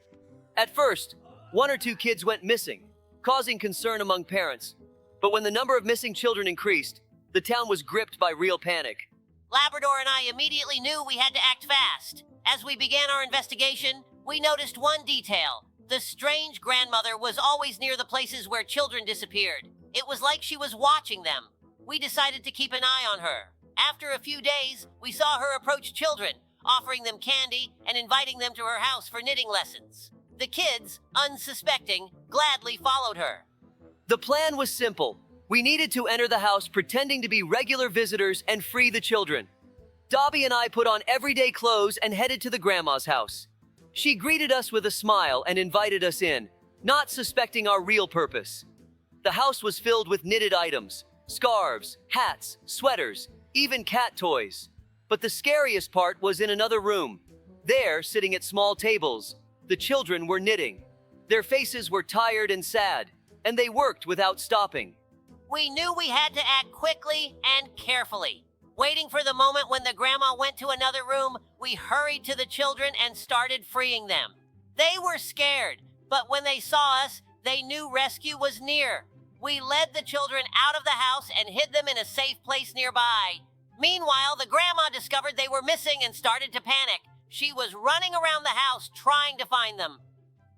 At first, one or two kids went missing, causing concern among parents. But when the number of missing children increased, the town was gripped by real panic. Labrador and I immediately knew we had to act fast. As we began our investigation, we noticed one detail. The strange grandmother was always near the places where children disappeared. It was like she was watching them. We decided to keep an eye on her. After a few days, we saw her approach children, offering them candy and inviting them to her house for knitting lessons. The kids, unsuspecting, gladly followed her. The plan was simple. We needed to enter the house pretending to be regular visitors and free the children. Dobby and I put on everyday clothes and headed to the grandma's house. She greeted us with a smile and invited us in, not suspecting our real purpose. The house was filled with knitted items, scarves, hats, sweaters, even cat toys. But the scariest part was in another room. There, sitting at small tables, the children were knitting. Their faces were tired and sad, and they worked without stopping. We knew we had to act quickly and carefully. Waiting for the moment when the grandma went to another room, we hurried to the children and started freeing them. They were scared, but when they saw us, they knew rescue was near. We led the children out of the house and hid them in a safe place nearby. Meanwhile, the grandma discovered they were missing and started to panic. She was running around the house trying to find them.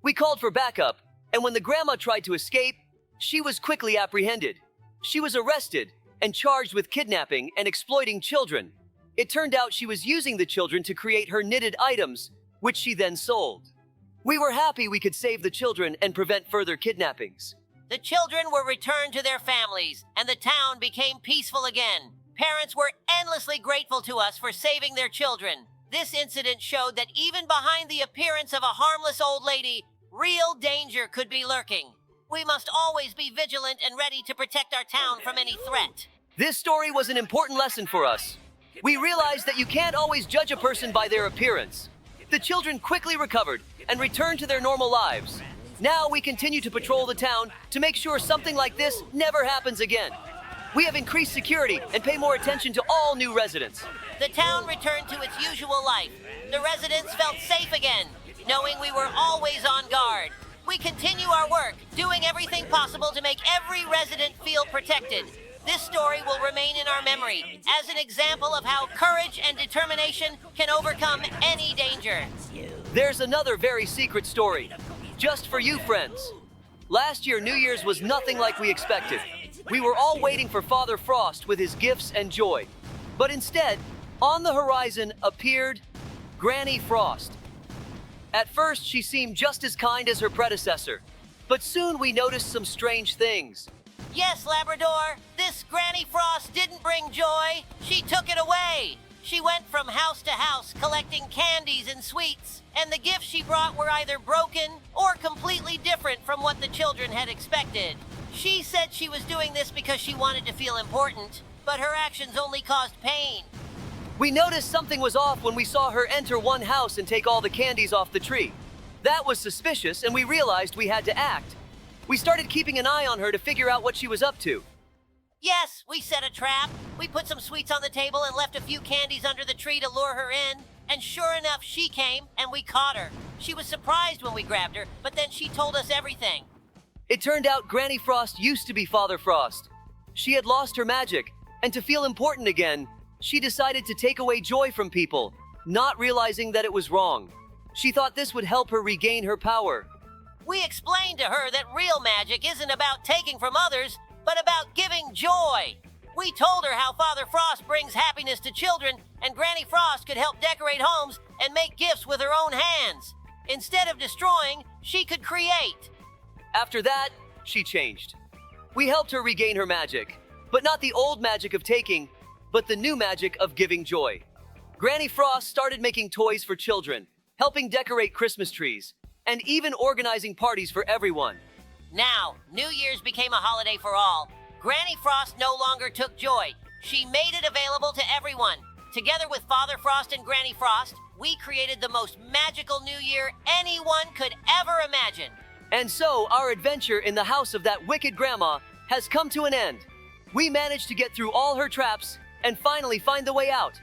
We called for backup, and when the grandma tried to escape, she was quickly apprehended. She was arrested and charged with kidnapping and exploiting children. It turned out she was using the children to create her knitted items, which she then sold. We were happy we could save the children and prevent further kidnappings. The children were returned to their families, and the town became peaceful again. Parents were endlessly grateful to us for saving their children. This incident showed that even behind the appearance of a harmless old lady, real danger could be lurking. We must always be vigilant and ready to protect our town from any threat. This story was an important lesson for us. We realized that you can't always judge a person by their appearance. The children quickly recovered and returned to their normal lives. Now we continue to patrol the town to make sure something like this never happens again. We have increased security and pay more attention to all new residents. The town returned to its usual life. The residents felt safe again, knowing we were always on guard. We continue our work, doing everything possible to make every resident feel protected. This story will remain in our memory as an example of how courage and determination can overcome any danger. There's another very secret story, just for you friends. Last year, New Year's was nothing like we expected. We were all waiting for Father Frost with his gifts and joy. But instead, on the horizon appeared Granny Frost. At first, she seemed just as kind as her predecessor, but soon we noticed some strange things. Yes, Labrador, this Granny Frost didn't bring joy. She took it away. She went from house to house collecting candies and sweets, and the gifts she brought were either broken or completely different from what the children had expected. She said she was doing this because she wanted to feel important, but her actions only caused pain. We noticed something was off when we saw her enter one house and take all the candies off the tree. That was suspicious, and we realized we had to act. We started keeping an eye on her to figure out what she was up to. Yes, we set a trap. We put some sweets on the table and left a few candies under the tree to lure her in. And sure enough, she came, and we caught her. She was surprised when we grabbed her, but then she told us everything. It turned out Granny Frost used to be Father Frost. She had lost her magic, and to feel important again, she decided to take away joy from people, not realizing that it was wrong. She thought this would help her regain her power. We explained to her that real magic isn't about taking from others, but about giving joy. We told her how Father Frost brings happiness to children, and Granny Frost could help decorate homes and make gifts with her own hands. Instead of destroying, she could create. After that, she changed. We helped her regain her magic, but not the old magic of taking, but the new magic of giving joy. Granny Frost started making toys for children, helping decorate Christmas trees, and even organizing parties for everyone. Now, New Year's became a holiday for all. Granny Frost no longer took joy. She made it available to everyone. Together with Father Frost and Granny Frost, we created the most magical New Year anyone could ever imagine. And so, our adventure in the house of that wicked grandma has come to an end. We managed to get through all her traps and finally find the way out.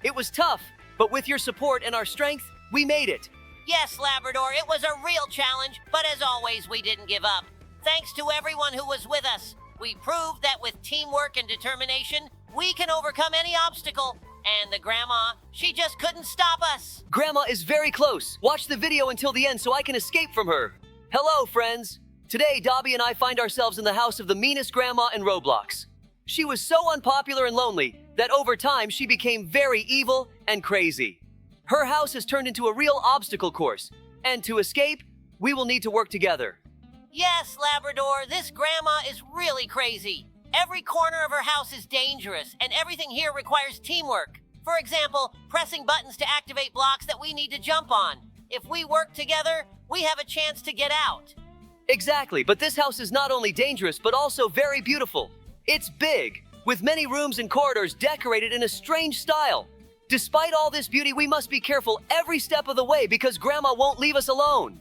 It was tough, but with your support and our strength, we made it. Yes, Labrador, it was a real challenge, but as always, we didn't give up. Thanks to everyone who was with us. We proved that with teamwork and determination, we can overcome any obstacle. And the grandma, she just couldn't stop us. Grandma is very close. Watch the video until the end so I can escape from her. Hello, friends. Today, Dobby and I find ourselves in the house of the meanest grandma in Roblox. She was so unpopular and lonely that over time she became very evil and crazy. Her house has turned into a real obstacle course, and to escape, we will need to work together. Yes, Labrador, this grandma is really crazy. Every corner of her house is dangerous, and everything here requires teamwork. For example, pressing buttons to activate blocks that we need to jump on. If we work together, we have a chance to get out. Exactly, but this house is not only dangerous, but also very beautiful. It's big, with many rooms and corridors decorated in a strange style. Despite all this beauty, we must be careful every step of the way because Grandma won't leave us alone.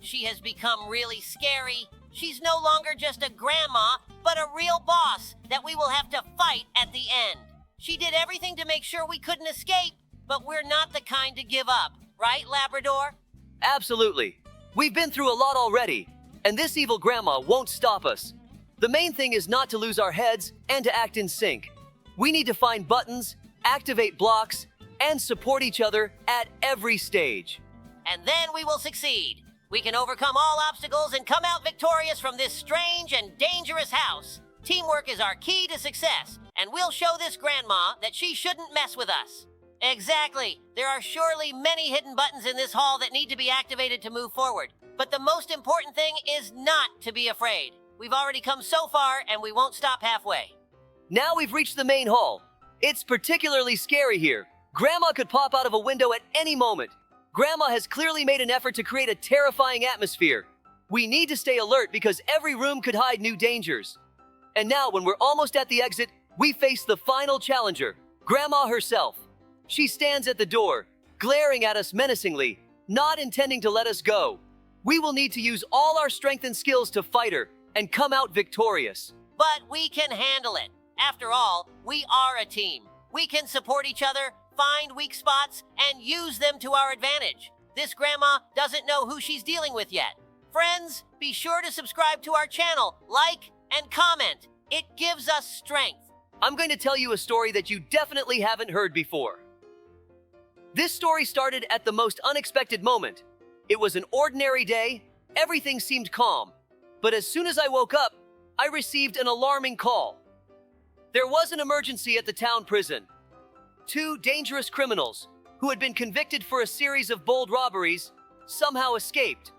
She has become really scary. She's no longer just a grandma, but a real boss that we will have to fight at the end. She did everything to make sure we couldn't escape, but we're not the kind to give up, right, Labrador? Absolutely. We've been through a lot already, and this evil grandma won't stop us. The main thing is not to lose our heads and to act in sync. We need to find buttons, activate blocks, and support each other at every stage. And then we will succeed. We can overcome all obstacles and come out victorious from this strange and dangerous house. Teamwork is our key to success, and we'll show this grandma that she shouldn't mess with us. Exactly. There are surely many hidden buttons in this hall that need to be activated to move forward. But the most important thing is not to be afraid. We've already come so far, and we won't stop halfway. Now we've reached the main hall. It's particularly scary here. Grandma could pop out of a window at any moment. Grandma has clearly made an effort to create a terrifying atmosphere. We need to stay alert because every room could hide new dangers. And now, when we're almost at the exit, we face the final challenger, Grandma herself. She stands at the door, glaring at us menacingly, not intending to let us go. We will need to use all our strength and skills to fight her and come out victorious. But we can handle it. After all, we are a team. We can support each other, find weak spots, and use them to our advantage. This grandma doesn't know who she's dealing with yet. Friends, be sure to subscribe to our channel, like, and comment. It gives us strength. I'm going to tell you a story that you definitely haven't heard before. This story started at the most unexpected moment. It was an ordinary day, everything seemed calm. But as soon as I woke up, I received an alarming call. There was an emergency at the town prison. 2 dangerous criminals, who had been convicted for a series of bold robberies, somehow escaped.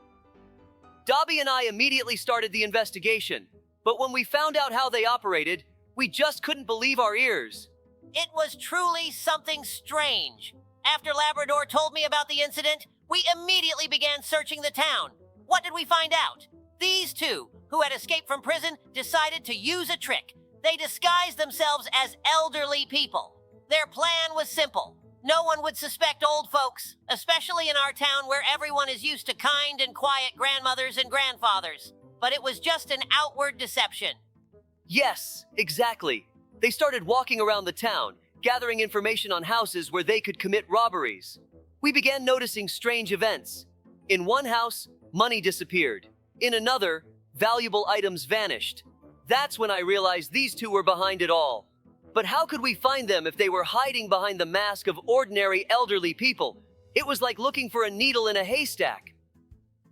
Dobby and I immediately started the investigation, but when we found out how they operated, we just couldn't believe our ears. It was truly something strange. After Labrador told me about the incident, we immediately began searching the town. What did we find out? These 2, who had escaped from prison, decided to use a trick. They disguised themselves as elderly people. Their plan was simple. No one would suspect old folks, especially in our town where everyone is used to kind and quiet grandmothers and grandfathers. But it was just an outward deception. Yes, exactly. They started walking around the town, gathering information on houses where they could commit robberies. We began noticing strange events. In one house, money disappeared. In another, valuable items vanished. That's when I realized these 2 were behind it all. But how could we find them if they were hiding behind the mask of ordinary elderly people? It was like looking for a needle in a haystack.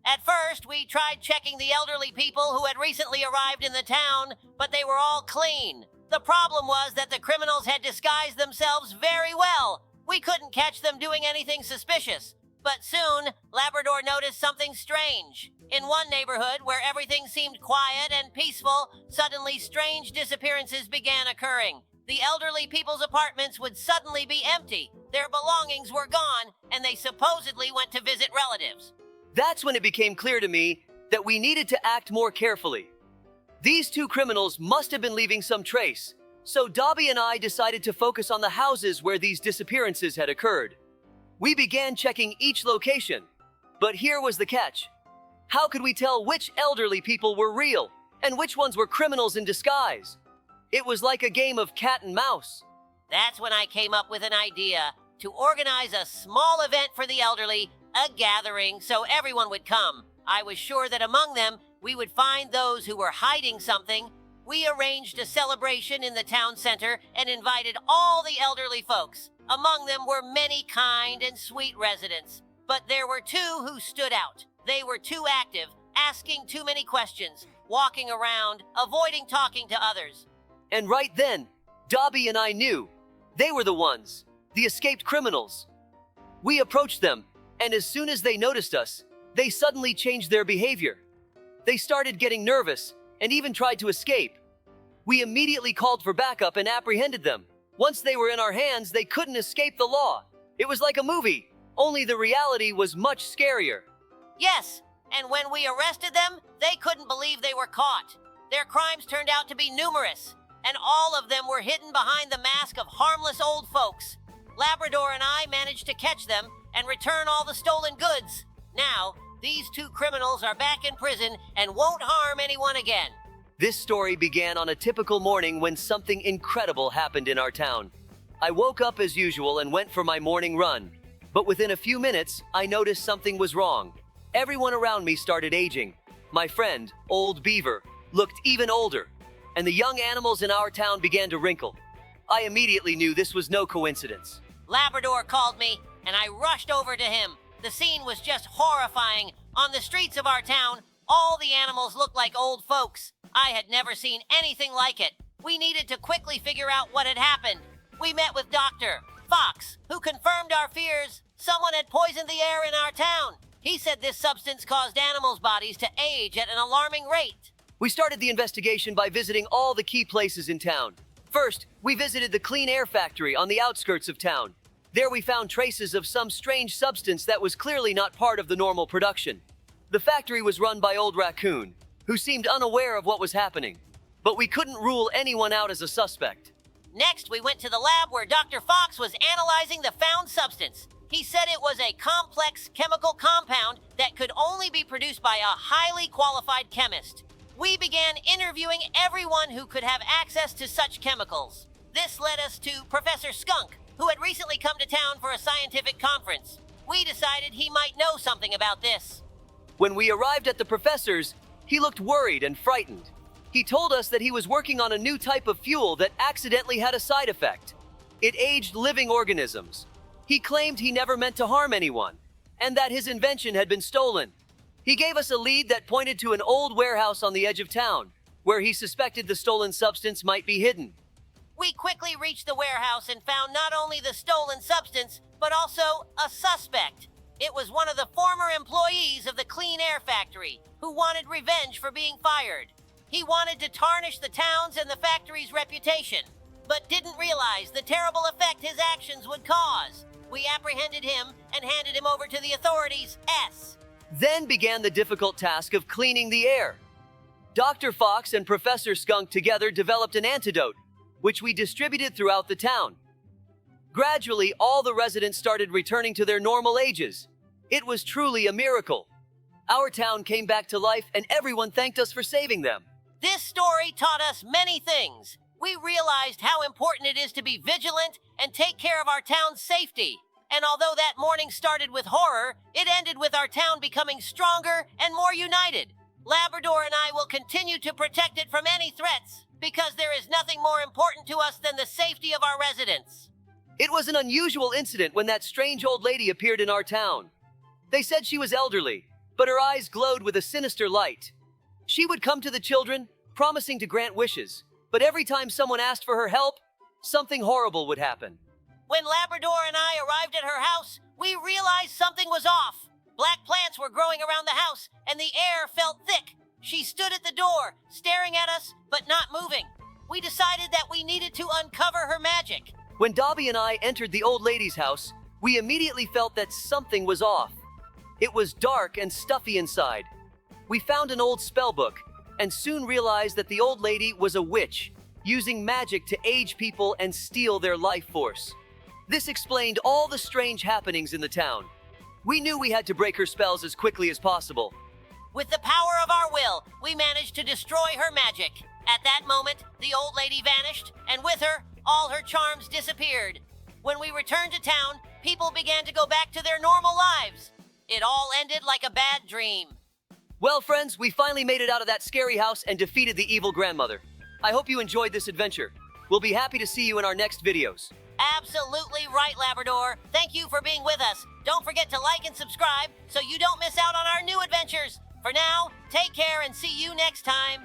At first, we tried checking the elderly people who had recently arrived in the town, but they were all clean. The problem was that the criminals had disguised themselves very well. We couldn't catch them doing anything suspicious. But soon, Labrador noticed something strange. In one neighborhood where everything seemed quiet and peaceful, suddenly strange disappearances began occurring. The elderly people's apartments would suddenly be empty. Their belongings were gone, and they supposedly went to visit relatives. That's when it became clear to me that we needed to act more carefully. These two criminals must have been leaving some trace, so Dobby and I decided to focus on the houses where these disappearances had occurred. We began checking each location, but here was the catch. How could we tell which elderly people were real and which ones were criminals in disguise? It was like a game of cat and mouse. That's when I came up with an idea to organize a small event for the elderly, a gathering so everyone would come. I was sure that among them, we would find those who were hiding something. We arranged a celebration in the town center and invited all the elderly folks. Among them were many kind and sweet residents, but there were two who stood out. They were too active, asking too many questions, walking around, avoiding talking to others. And right then, Dobby and I knew they were the ones, the escaped criminals. We approached them, and as soon as they noticed us, they suddenly changed their behavior. They started getting nervous and even tried to escape. We immediately called for backup and apprehended them. Once they were in our hands, they couldn't escape the law. It was like a movie, only the reality was much scarier. Yes, and when we arrested them, they couldn't believe they were caught. Their crimes turned out to be numerous, and all of them were hidden behind the mask of harmless old folks. Labrador and I managed to catch them and return all the stolen goods. Now, these two criminals are back in prison and won't harm anyone again. This story began on a typical morning when something incredible happened in our town. I woke up as usual and went for my morning run. But within a few minutes, I noticed something was wrong. Everyone around me started aging. My friend, Old Beaver, looked even older, and the young animals in our town began to wrinkle. I immediately knew this was no coincidence. Labrador called me, and I rushed over to him. The scene was just horrifying. On the streets of our town, all the animals looked like old folks. I had never seen anything like it. We needed to quickly figure out what had happened. We met with Dr. Fox, who confirmed our fears. Someone had poisoned the air in our town. He said this substance caused animals' bodies to age at an alarming rate. We started the investigation by visiting all the key places in town. First, we visited the clean air factory on the outskirts of town. There we found traces of some strange substance that was clearly not part of the normal production. The factory was run by Old Raccoon, who seemed unaware of what was happening. But we couldn't rule anyone out as a suspect. Next, we went to the lab where Dr. Fox was analyzing the found substance. He said it was a complex chemical compound that could only be produced by a highly qualified chemist. We began interviewing everyone who could have access to such chemicals. This led us to Professor Skunk, who had recently come to town for a scientific conference. We decided he might know something about this. When we arrived at the professor's, he looked worried and frightened. He told us that he was working on a new type of fuel that accidentally had a side effect. It aged living organisms. He claimed he never meant to harm anyone, and that his invention had been stolen. He gave us a lead that pointed to an old warehouse on the edge of town, where he suspected the stolen substance might be hidden. We quickly reached the warehouse and found not only the stolen substance, but also a suspect. It was one of the former employees of the Clean Air Factory, who wanted revenge for being fired. He wanted to tarnish the town's and the factory's reputation, but didn't realize the terrible effect his actions would cause. We apprehended him and handed him over to the authorities. Then began the difficult task of cleaning the air. Dr. Fox and Professor Skunk together developed an antidote, which we distributed throughout the town. Gradually, all the residents started returning to their normal ages. It was truly a miracle. Our town came back to life and everyone thanked us for saving them. This story taught us many things. We realized how important it is to be vigilant and take care of our town's safety. And although that morning started with horror, it ended with our town becoming stronger and more united. Labrador and I will continue to protect it from any threats, because there is nothing more important to us than the safety of our residents. It was an unusual incident when that strange old lady appeared in our town. They said she was elderly, but her eyes glowed with a sinister light. She would come to the children, promising to grant wishes, but every time someone asked for her help, something horrible would happen. When Labrador and I arrived at her house, we realized something was off. Black plants were growing around the house, and the air felt thick. She stood at the door, staring at us, but not moving. we decided that we needed to uncover her magic. When Dobby and I entered the old lady's house, we immediately felt that something was off. It was dark and stuffy inside. We found an old spell book and soon realized that the old lady was a witch, using magic to age people and steal their life force. This explained all the strange happenings in the town. We knew we had to break her spells as quickly as possible. With the power of our will, we managed to destroy her magic. At that moment, the old lady vanished, and with her, all her charms disappeared. When we returned to town, people began to go back to their normal lives. It all ended like a bad dream. Well, friends, we finally made it out of that scary house and defeated the evil grandmother. I hope you enjoyed this adventure. We'll be happy to see you in our next videos. Absolutely right, Labrador. Thank you for being with us. Don't forget to like and subscribe so you don't miss out on our new adventures. For now, take care and see you next time.